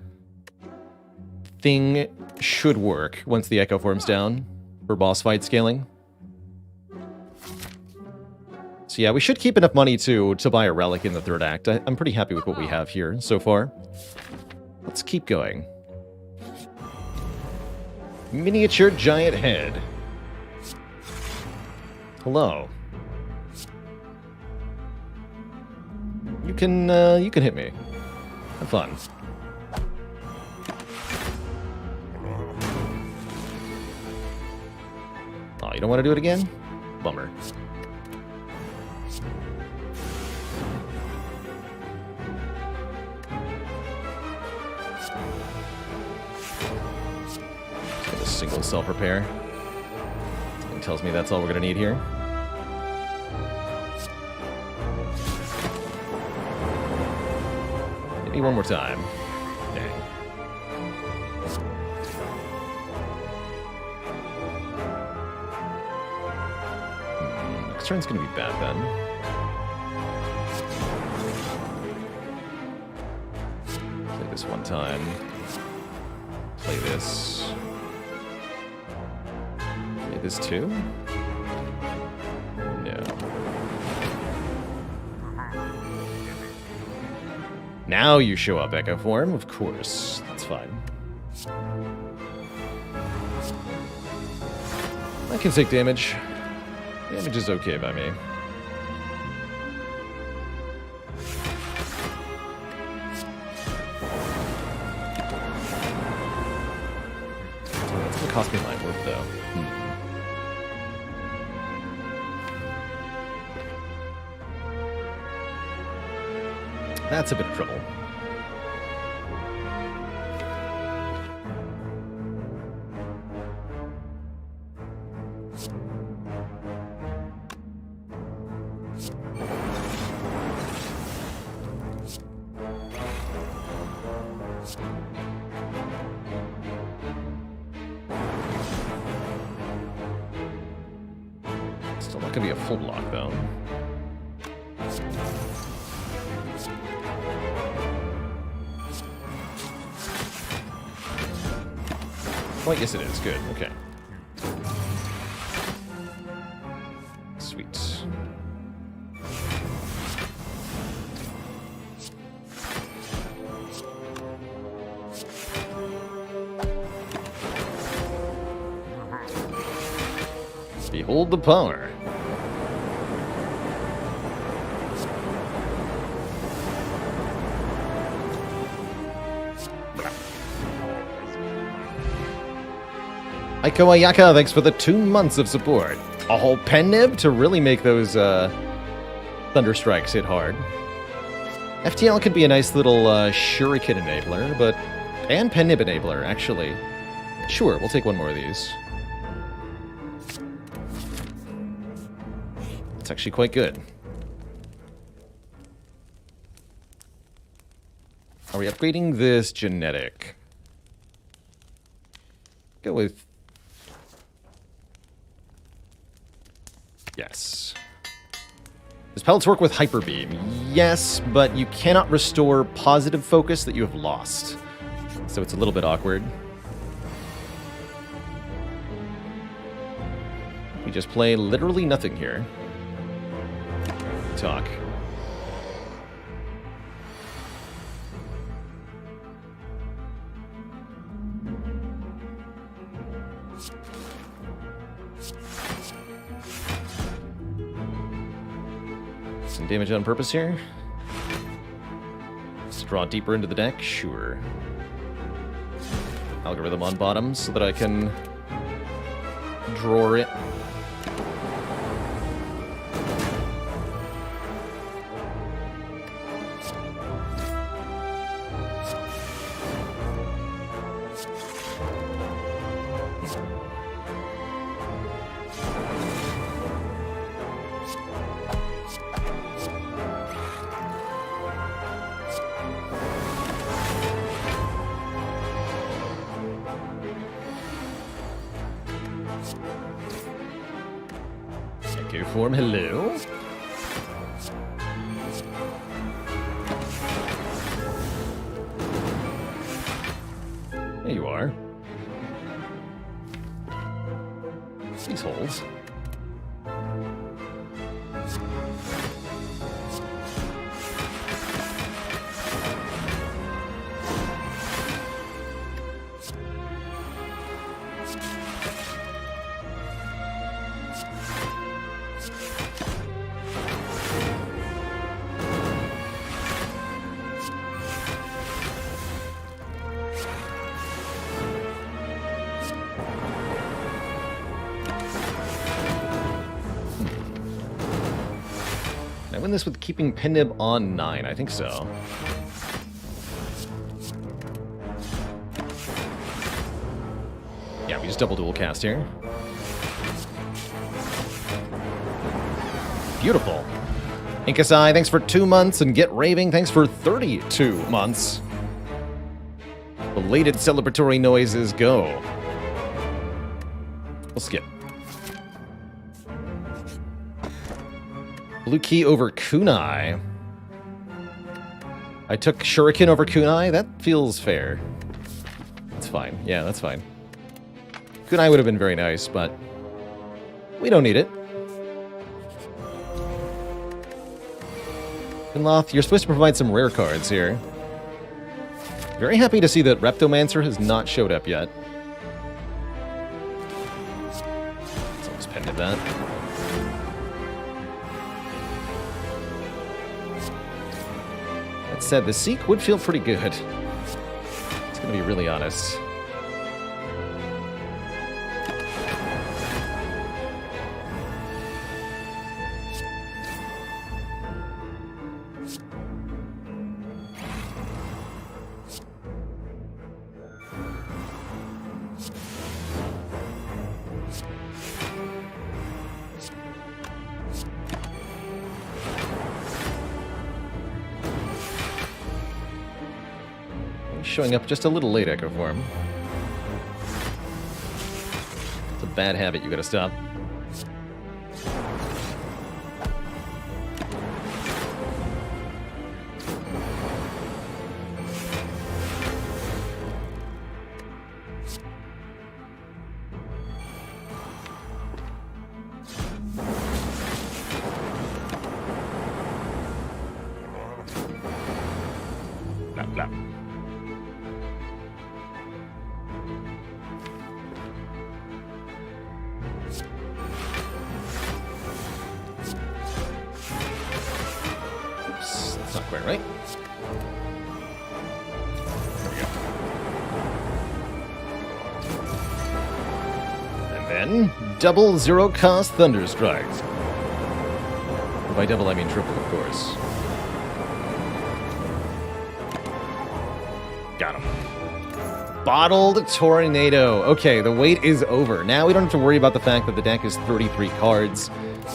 thing should work once the Echo form's down for boss fight scaling. So yeah, we should keep enough money to buy a relic in the third act. I'm pretty happy with what we have here so far. Let's keep going. Miniature giant head. Hello. You can hit me. Have fun. Oh, you don't want to do it again? Bummer. A single self-repair. Something tells me that's all we're gonna need here. Maybe one more time. Dang. Next turn's gonna be bad then. Play this one time. Play this. This too? No. Now you show up, Echo Form, of course. That's fine. I can take damage. Damage is okay by me. It's gonna cost me life worth though. That's a bit of trouble. Still not gonna be a full block though. Oh, yes it is. Good. Okay. Sweet. Behold the power. Aiko Ayaka, thanks for the 2 months of support. A whole pen nib to really make those Thunder Strikes hit hard. FTL could be a nice little Shuriken enabler, but... and pen nib enabler, actually. Sure, we'll take one more of these. It's actually quite good. Are we upgrading this genetic? Go with... yes. Does pellets work with Hyper Beam? Yes, but you cannot restore positive focus that you have lost. So it's a little bit awkward. We just play literally nothing here. Talk. Some damage on purpose here. Let's draw deeper into the deck. Sure. Algorithm on bottom so that I can draw it. Form, hello. There you are. These holes. I win this with keeping Pinnib on 9, I think so. Yeah, we just double dual cast here. Beautiful. Inkasai, thanks for 2 months, and Get Raving, thanks for 32 months. Belated celebratory noises go. We'll skip. Blue Key over Kunai. I took Shuriken over Kunai. That feels fair. That's fine. Yeah, that's fine. Kunai would have been very nice, but we don't need it. Finloth, you're supposed to provide some rare cards here. Very happy to see that Reptomancer has not showed up yet. Let's almost pended that. That said, the Seek would feel pretty good. It's gonna be really honest. Showing up just a little late, Echo Form. It's a bad habit you gotta stop. Blah, blah. Not quite right. There we go. And then, double zero-cost Thunder Strikes. And by double, I mean triple, of course. Got him. Bottled Tornado. Okay, the wait is over. Now we don't have to worry about the fact that the deck is 33 cards.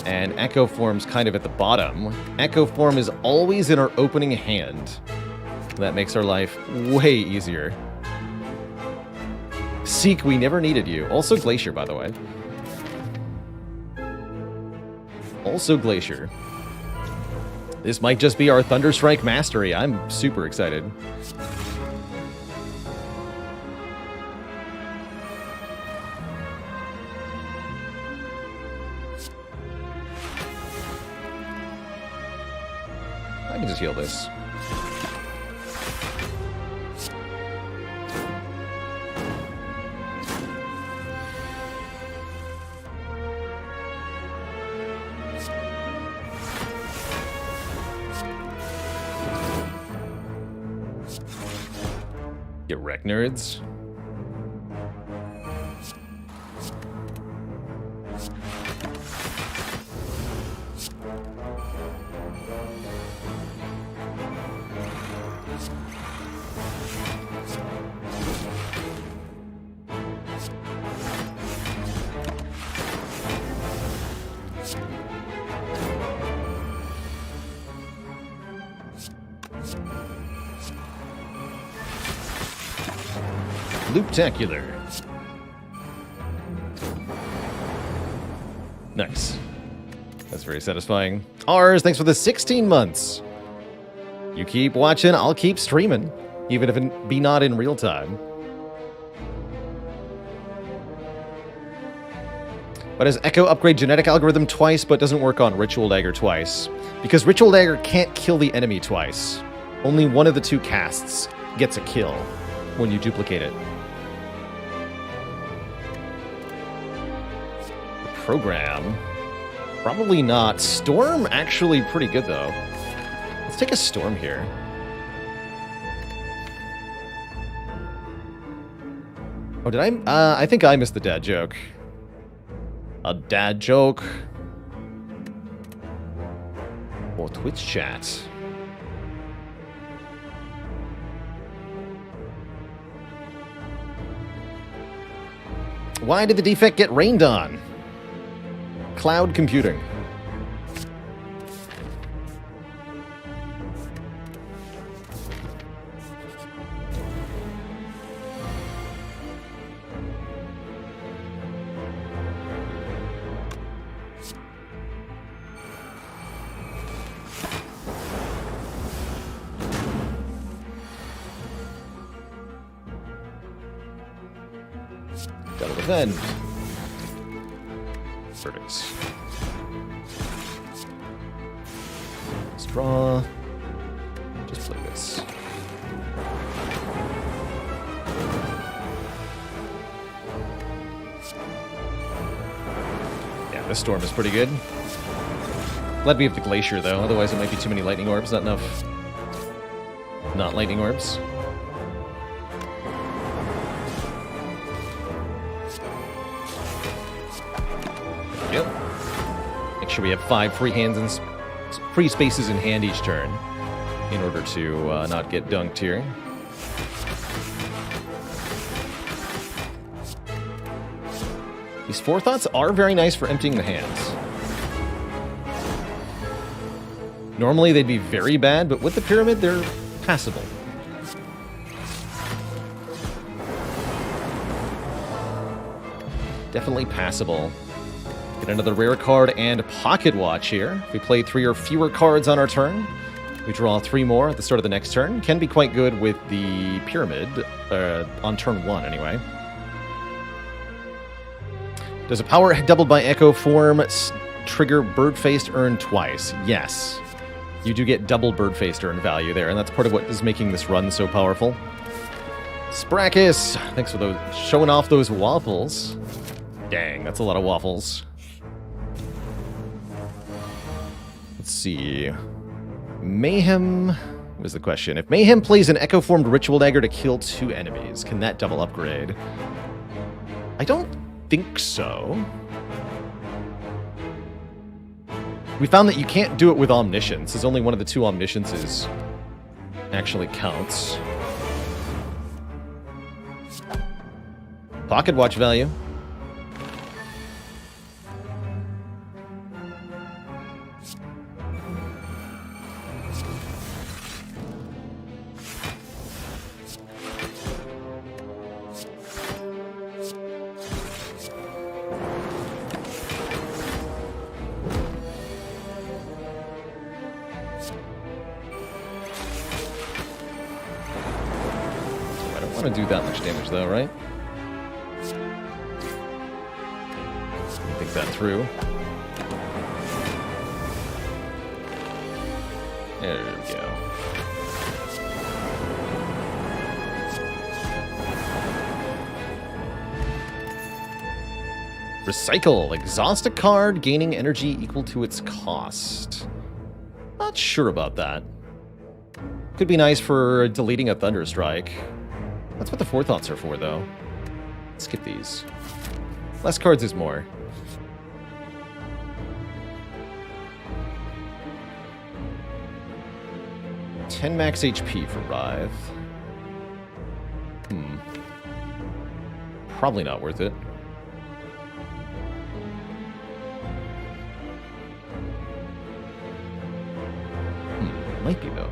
And Echo Form's kind of at the bottom. Echo Form is always in our opening hand. That makes our life way easier. Seek, we never needed you. Also Glacier, by the way. Also Glacier. This might just be our Thunderstrike Mastery. I'm super excited. I can just heal this. Get wrecked, nerds. Looptacular. Nice. That's very satisfying. Ours, thanks for the 16 months. You keep watching, I'll keep streaming, even if it be not in real time. Why does Echo upgrade genetic algorithm twice but doesn't work on Ritual Dagger twice? Because Ritual Dagger can't kill the enemy twice. Only one of the two casts gets a kill when you duplicate it. Program. Probably not. Storm, actually pretty good, though. Let's take a Storm here. Oh, did I? I think I missed the dad joke. A dad joke. Or Twitch chat. Why did the defect get rained on? Cloud computing. Double defend. Perfect. Let's draw. Just play this. Yeah, this Storm is pretty good. Glad we have the Glacier, though. Otherwise, it might be too many Lightning Orbs. Not enough. Not Lightning Orbs. Yep. Make sure we have 5 free hands and free spaces in hand each turn in order to not get dunked here. These Forethoughts are very nice for emptying the hands. Normally they'd be very bad, but with the Pyramid, they're passable. Definitely passable. Get another rare card and Pocket Watch here. If we play 3 or fewer cards on our turn, we draw 3 more at the start of the next turn. Can be quite good with the Pyramid, on turn 1 anyway. Does a power doubled by Echo form trigger Bird-Faced Earn twice? Yes. You do get double Bird-Faced Earn value there, and that's part of what is making this run so powerful. Sprackus! Thanks for those showing off those waffles. Dang, that's a lot of waffles. Let's see. Mayhem was the question. If Mayhem plays an Echo-formed Ritual Dagger to kill 2 enemies, can that double upgrade? I don't think so. We found that you can't do it with Omniscience, as only one of the 2 Omnisciences actually counts. Pocket Watch value. Do that much damage though, right? Think that through. There we go. Recycle. Exhaust a card, gaining energy equal to its cost. Not sure about that. Could be nice for deleting a Thunderstrike. That's what the Forethoughts are for, though. Skip these. Less cards is more. $10 max HP for Rive. Probably not worth it. Might be, though.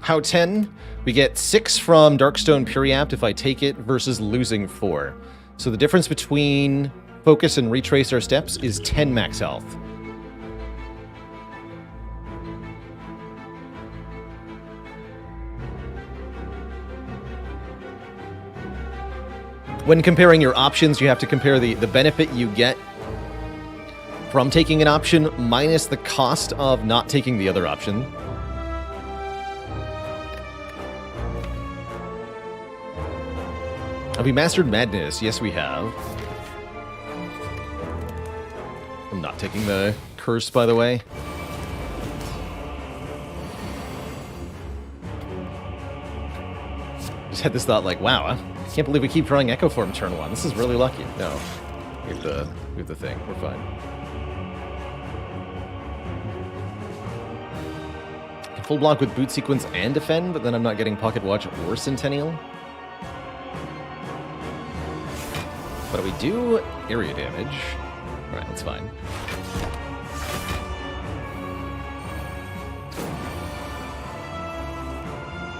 How 10? We get 6 from Darkstone Puriapt if I take it versus losing 4. So the difference between Focus and Retrace Our Steps is 10 max health. When comparing your options, you have to compare the benefit you get from taking an option minus the cost of not taking the other option. Have we mastered Madness? Yes, we have. I'm not taking the curse, by the way. Just had this thought like, wow, I can't believe we keep drawing Echo Form turn 1. This is really lucky. No, we have the thing. We're fine. Can full block with Boot Sequence and Defend, but then I'm not getting Pocket Watch or Centennial. But we do area damage. Alright, that's fine.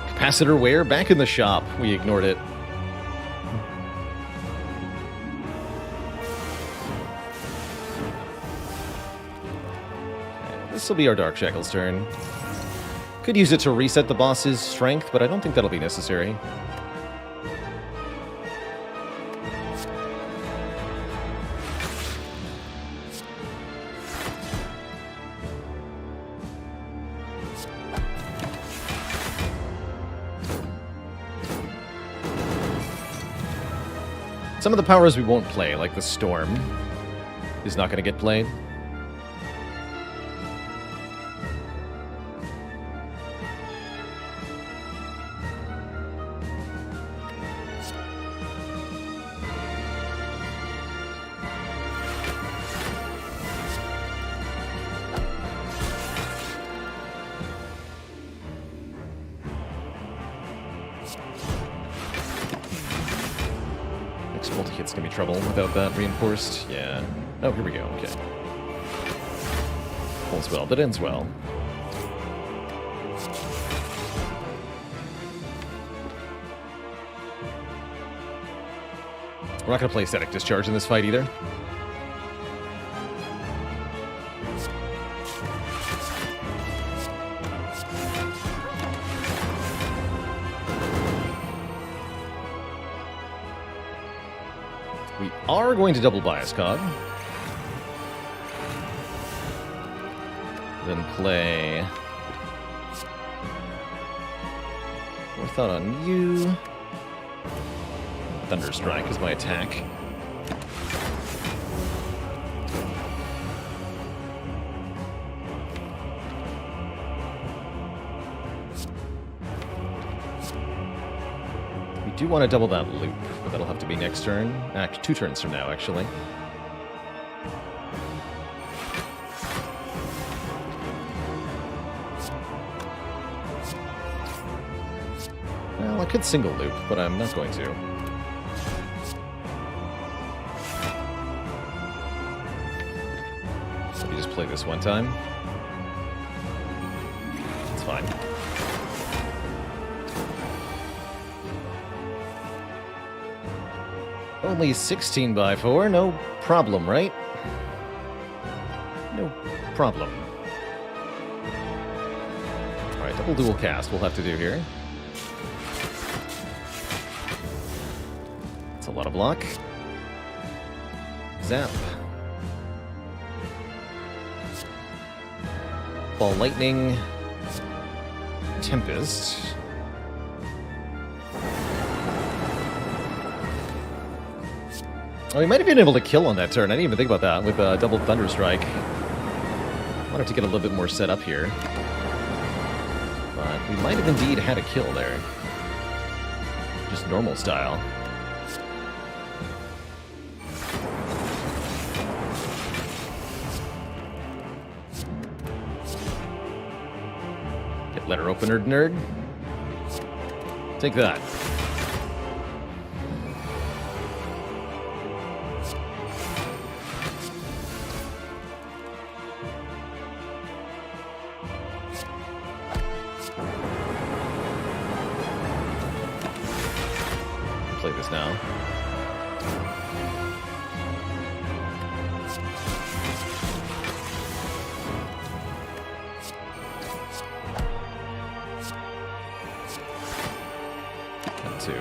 Capacitor wear back in the shop. We ignored it. This will be our Dark Shackle's turn. Could use it to reset the boss's strength, but I don't think that'll be necessary. Some of the powers we won't play, like the Storm, is not going to get played. Multi-hit's gonna be trouble without that reinforced. Yeah. Oh, here we go. Okay. All's well that ends well. We're not gonna play Static Discharge in this fight either. We are going to double Bias Cog. Then play Forethought on you. Thunderstrike is my attack. We do want to double that loop, but that'll have to be next turn. 2 turns from now, actually. Well, I could single loop, but I'm not going to. So we just play this one time. It's fine. Only 16 by 4, no problem, right? No problem. Alright, double dual cast we'll have to do here. That's a lot of block. Zap. Ball Lightning. Tempest. Oh, we might have been able to kill on that turn. I didn't even think about that with double Thunderstrike. Wanted to get a little bit more set up here. But we might have indeed had a kill there. Just normal style. Get letter opener, nerd. Take that. Play this now. Got 2.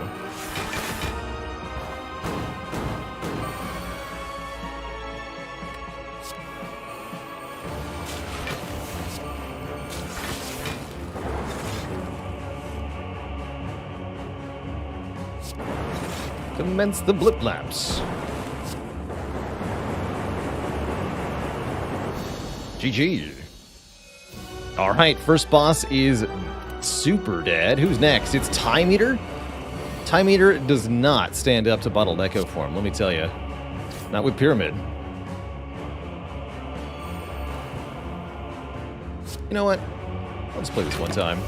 Commence the blip laps. GG. Alright, first boss is super dead. Who's next? It's Time Eater? Time Eater does not stand up to Bottled Echo form, let me tell you. Not with Pyramid. You know what? Let's play this one time.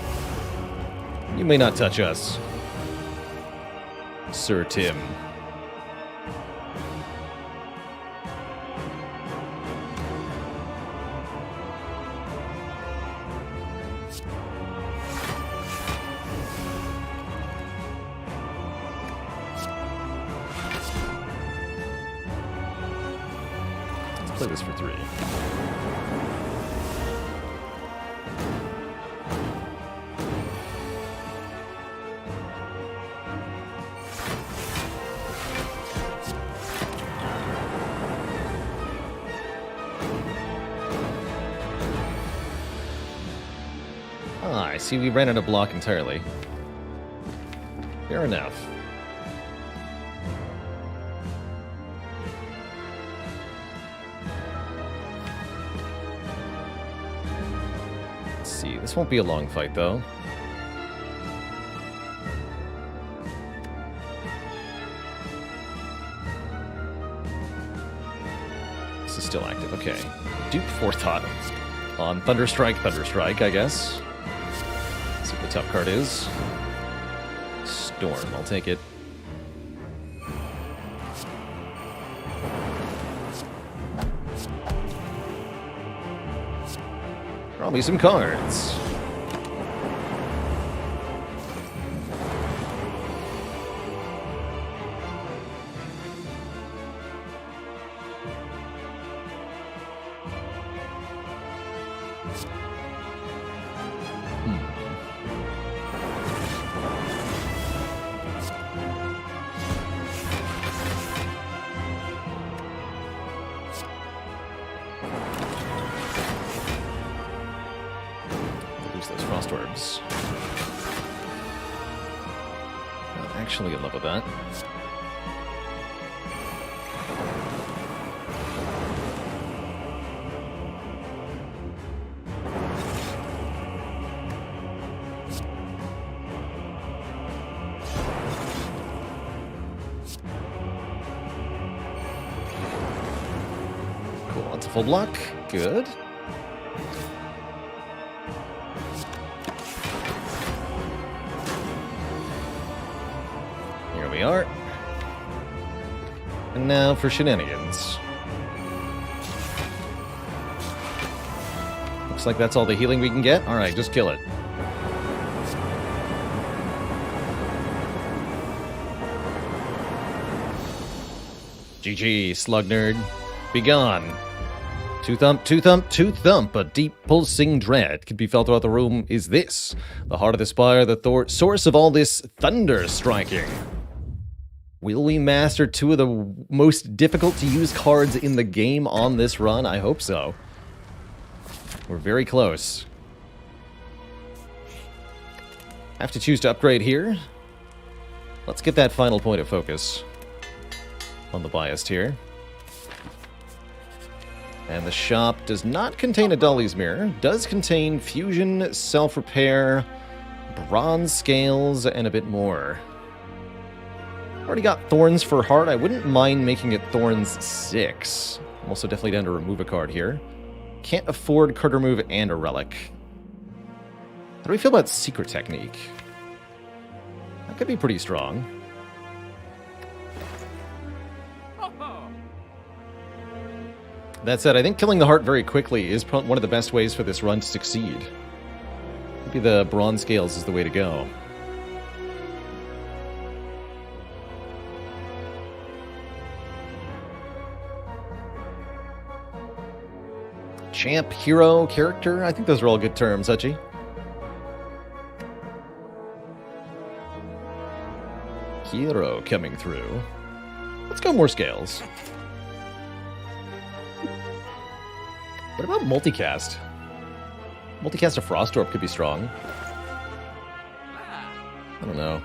You may not touch us, Sir Tim. Let's play this for 3. I see we ran out of block entirely. Fair enough. Let's see, this won't be a long fight though. This is still active, okay. Dupe Forethought on Thunderstrike, I guess. The top card is Storm. I'll take it. Draw me some cards. Those frost orbs. Not actually in love with that. Cool, that's a full block. Good. We are. And now for shenanigans. Looks like that's all the healing we can get. Alright, just kill it. GG, slug nerd. Be gone. Two thump, two thump, two thump. A deep pulsing dread can be felt throughout the room. Is this the heart of the spire, the source of all this thunder striking? Will we master 2 of the most difficult to use cards in the game on this run? I hope so. We're very close. Have to choose to upgrade here. Let's get that final point of focus on the biased here. And the shop does not contain a Dolly's Mirror. Does contain Fusion, Self-Repair, Bronze Scales, and a bit more. Already got Thorns for Heart. I wouldn't mind making it Thorns 6. I'm also definitely down to remove a card here. Can't afford card remove and a relic. How do we feel about Secret Technique? That could be pretty strong. That said, I think killing the heart very quickly is one of the best ways for this run to succeed. Maybe the Bronze Scales is the way to go. Champ, hero, character. I think those are all good terms, Hutchie. Hero coming through. Let's go more scales. What about multicast? Multicast of Frost Orb could be strong. I don't know.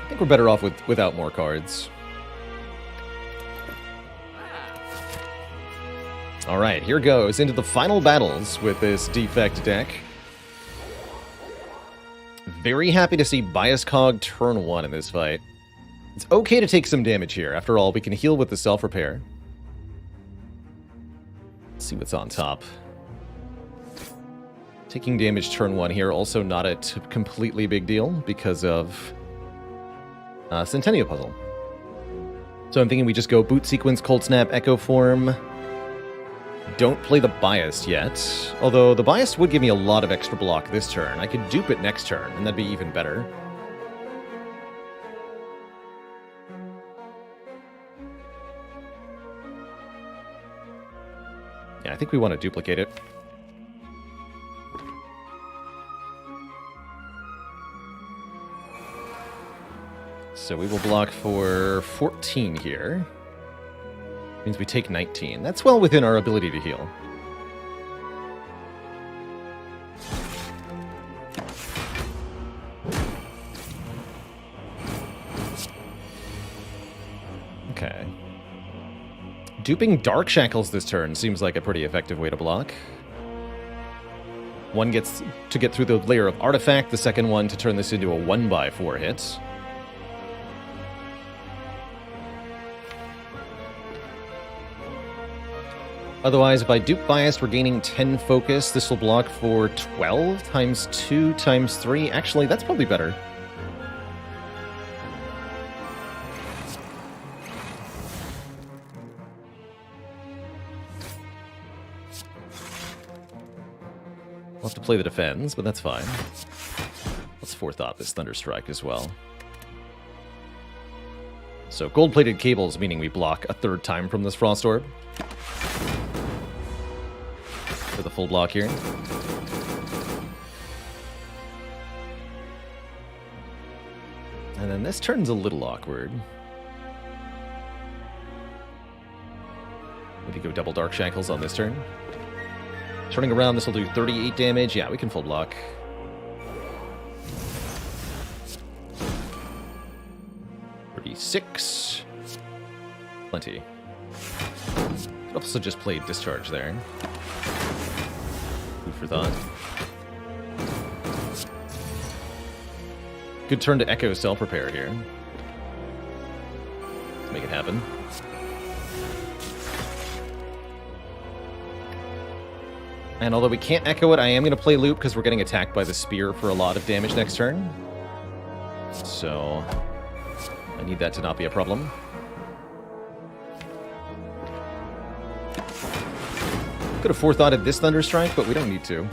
I think we're better off without more cards. Alright, here goes into the final battles with this defect deck. Very happy to see Bias Cog turn 1 in this fight. It's okay to take some damage here. After all, we can heal with the self-repair. Let's see what's on top. Taking damage turn 1 here, also not a completely big deal because of Centennial Puzzle. So I'm thinking we just go Boot Sequence, Cold Snap, Echo Form. Don't play the Bias yet, although the Bias would give me a lot of extra block this turn. I could dupe it next turn, and that'd be even better. Yeah, I think we want to duplicate it. So we will block for 14 here. Means we take 19. That's well within our ability to heal. Okay. Duping Dark Shackles this turn seems like a pretty effective way to block. One gets to get through the layer of Artifact, the second one to turn this into a 1x4 hit. Otherwise, if I dupe Bias, we're gaining 10 focus. This will block for 12 times 2 times 3. Actually, that's probably better. We'll have to play the defense, but that's fine. Let's Forethought this Thunderstrike as well. So gold-plated cables, meaning we block a third time from this Frost Orb. For the full block here. And then this turn's a little awkward. Maybe go double Dark Shackles on this turn. Turning around, this will do 38 damage. Yeah, we can full block. Six. Plenty. Could also just play Discharge there. Food for thought. Good turn to Echo Self-Repair here. Let's make it happen. And although we can't Echo it, I am going to play Loop because we're getting attacked by the Spear for a lot of damage next turn. So I need that to not be a problem. Could have Forethoughted this Thunderstrike, but we don't need to.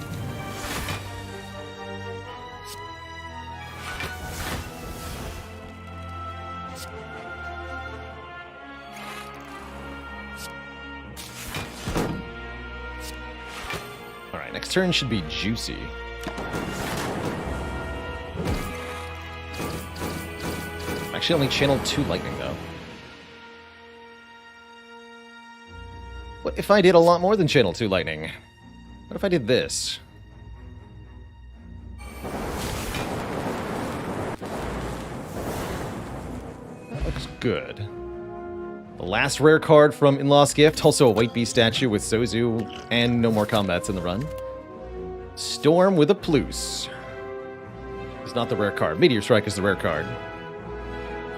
Alright, next turn should be juicy. Actually only channeled 2 lightning, though. What if I did a lot more than channel 2 lightning? What if I did this? That looks good. The last rare card from In-Law's Gift, also a White Beast statue with Sozu, and no more combats in the run. Storm with a Plus. It's not the rare card. Meteor Strike is the rare card.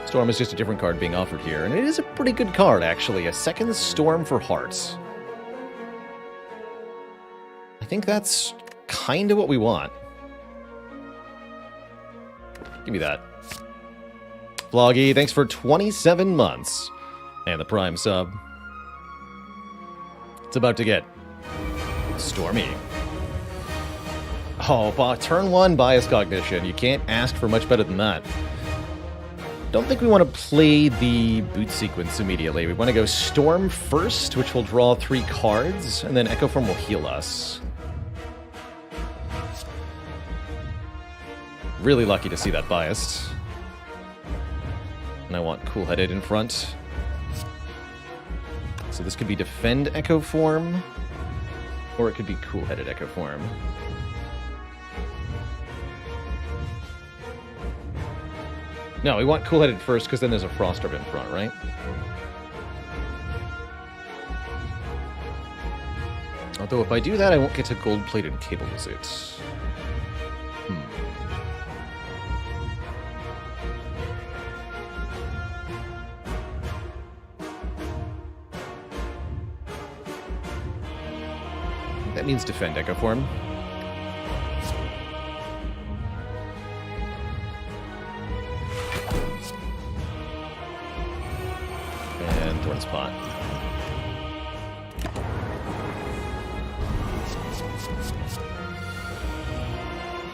Storm is just a different card being offered here, and it is a pretty good card, actually. A second Storm for Hearts. I think that's kind of what we want. Give me that. Vloggy, thanks for 27 months. And the Prime sub. It's about to get stormy. Oh, turn 1 Bias Cognition. You can't ask for much better than that. Don't think we want to play the boot sequence immediately. We want to go Storm first, which will draw 3 cards, and then Echo Form will heal us. Really lucky to see that biased. And I want Cool-Headed in front. So this could be Defend Echo Form, or it could be Cool-Headed Echo Form. No, we want cool-headed first, because then there's a Frost Orb in front, right? Although if I do that, I won't get to gold-plated cables it. That means defend Echo Form. And Thorn Spot.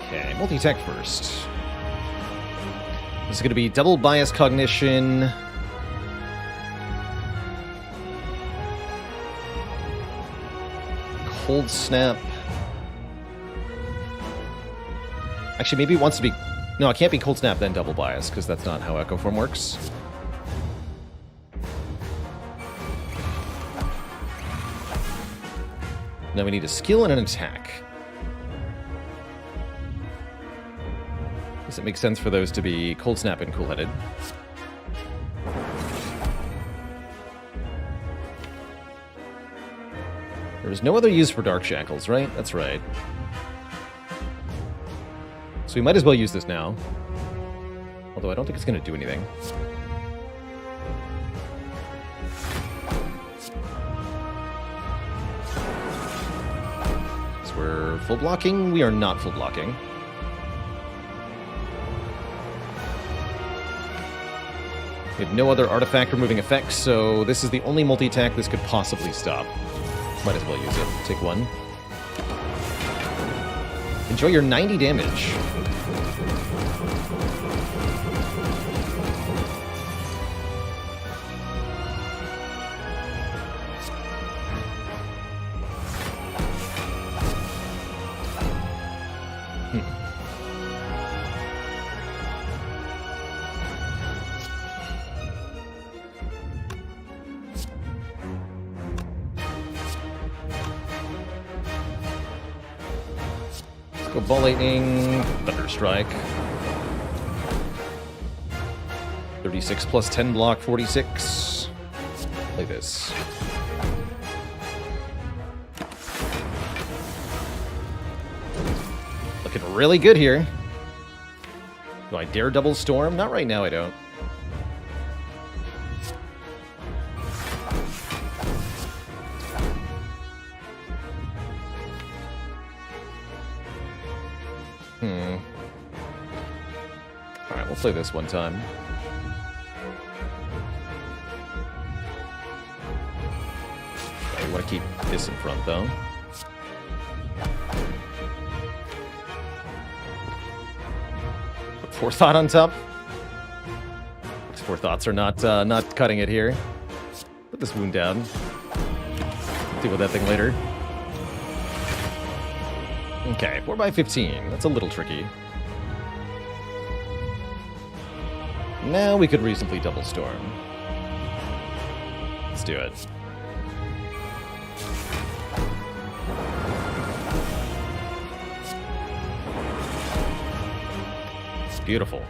Okay, multi-attack first. This is going to be double bias cognition. Cold Snap. Actually, maybe it wants to be... No, it can't be Cold Snap, then double bias, because that's not how Echo Form works. Now we need a skill and an attack. Does it make sense for those to be Cold Snap and Cool-Headed? There's no other use for Dark Shackles, right? That's right. So we might as well use this now. Although I don't think it's going to do anything. So we're full blocking. We are not full blocking. We have no other artifact removing effects, so this is the only multi-attack this could possibly stop. Might as well use it. Take one. Enjoy your 90 damage. Go Ball Lightning, Thunder Strike. 36 plus 10 block, 46. Play this. Looking really good here. Do I dare double Storm? Not right now, I don't. Alright, we'll play this one time. We want to keep this in front, though. Put Forethought on top. These Forethoughts are not cutting it here. Put this wound down. Deal with that thing later. Okay, 4x15. That's a little tricky. Now we could reasonably double Storm. Let's do it. It's beautiful.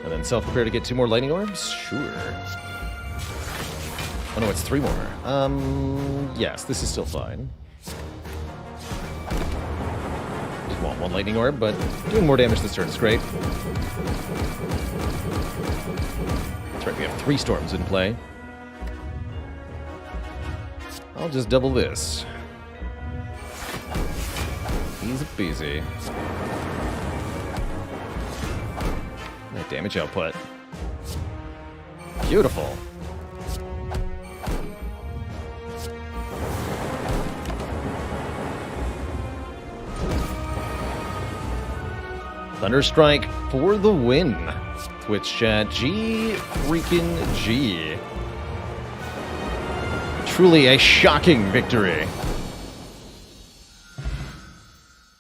And then self-prepare to get 2 more lightning orbs? Sure. Oh no, it's 3 more. Yes, this is still fine. Just want 1 lightning orb, but doing more damage this turn is great. That's right, we have 3 storms in play. I'll just double this. Easy peasy. That damage output. Beautiful. Thunderstrike for the win. Twitch chat, G freaking G. Truly a shocking victory.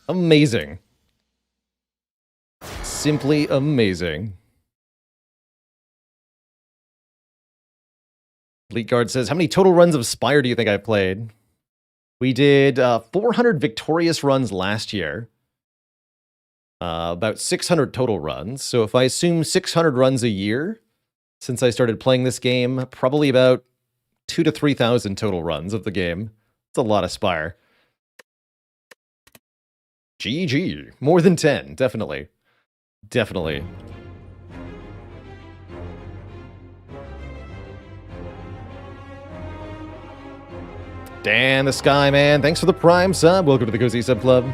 Amazing. Simply amazing. Elite Guard says, how many total runs of Spire do you think I've played? We did 400 victorious runs last year. About 600 total runs. So if I assume 600 runs a year since I started playing this game, probably about 2,000 to 3,000 total runs of the game. It's a lot of Spire. GG. More than 10, definitely. Definitely. Dan the Sky Man, thanks for the Prime sub. Welcome to the Cozy Sub Club.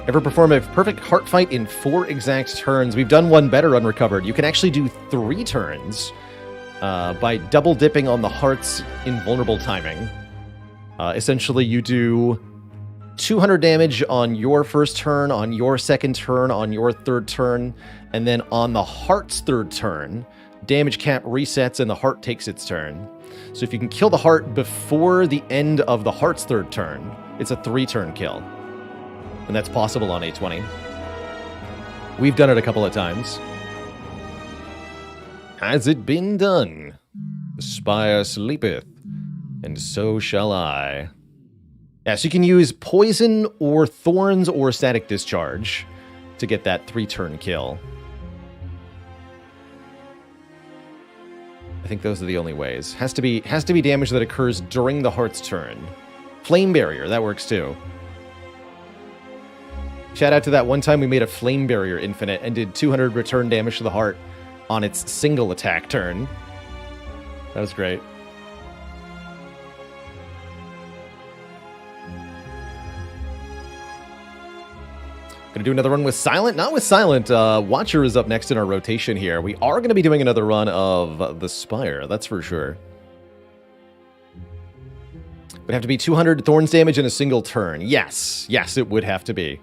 Ever perform a perfect heart fight in 4 exact turns? We've done one better unrecovered. You can actually do 3 turns by double dipping on the heart's invulnerable timing. Essentially, you do 200 damage on your first turn, on your second turn, on your third turn, and then on the heart's third turn, damage cap resets and the heart takes its turn. So if you can kill the heart before the end of the heart's third turn, it's a 3-turn kill. And that's possible on A20. We've done it a couple of times. Has it been done? The spire sleepeth, and so shall I. Yeah, so you can use poison or thorns or static discharge to get that 3-turn kill. I think those are the only ways. Has to be damage that occurs during the heart's turn. Flame barrier, that works too. Shout out to that one time we made a flame barrier infinite and did 200 return damage to the heart on its single attack turn. That was great. Gonna do another run with Silent? Not with Silent. Watcher is up next in our rotation here. We are gonna be doing another run of the Spire, that's for sure. Would have to be 200 Thorns damage in a single turn. Yes, it would have to be.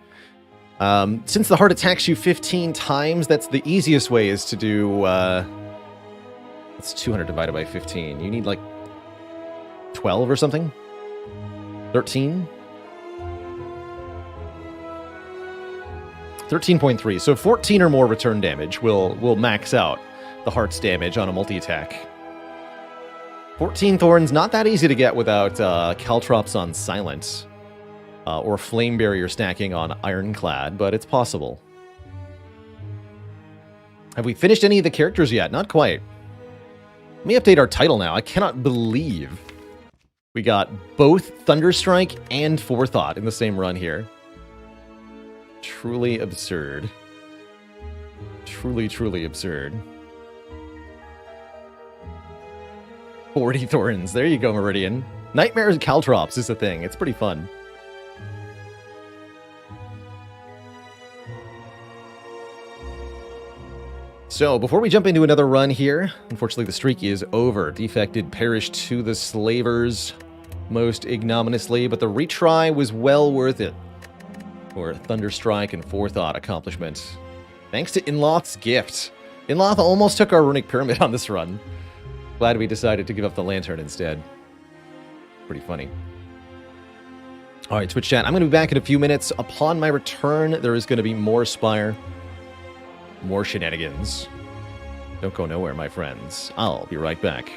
Since the heart attacks you 15 times, that's the easiest way is to do, it's 200 divided by 15. You need like 12 or something? 13? 13.3, so 14 or more return damage will max out the heart's damage on a multi-attack. 14 Thorns, not that easy to get without Caltrops on Silent. Or Flame Barrier stacking on Ironclad, but it's possible. Have we finished any of the characters yet? Not quite. Let me update our title now. I cannot believe we got both Thunderstrike and Forethought in the same run here. Truly absurd. Truly, truly absurd. 40 Thorns. There you go, Meridian. Nightmares Caltrops is a thing. It's pretty fun. So, before we jump into another run here, unfortunately the streak is over. Defected perished to the slavers most ignominiously, but the retry was well worth it for Thunderstrike and Forethought accomplishment. Thanks to Inloth's gift. Inloth almost took our runic pyramid on this run. Glad we decided to give up the lantern instead. Pretty funny. Alright, Twitch chat, I'm going to be back in a few minutes. Upon my return, there is going to be more Spire. More shenanigans. Don't go nowhere, my friends. I'll be right back.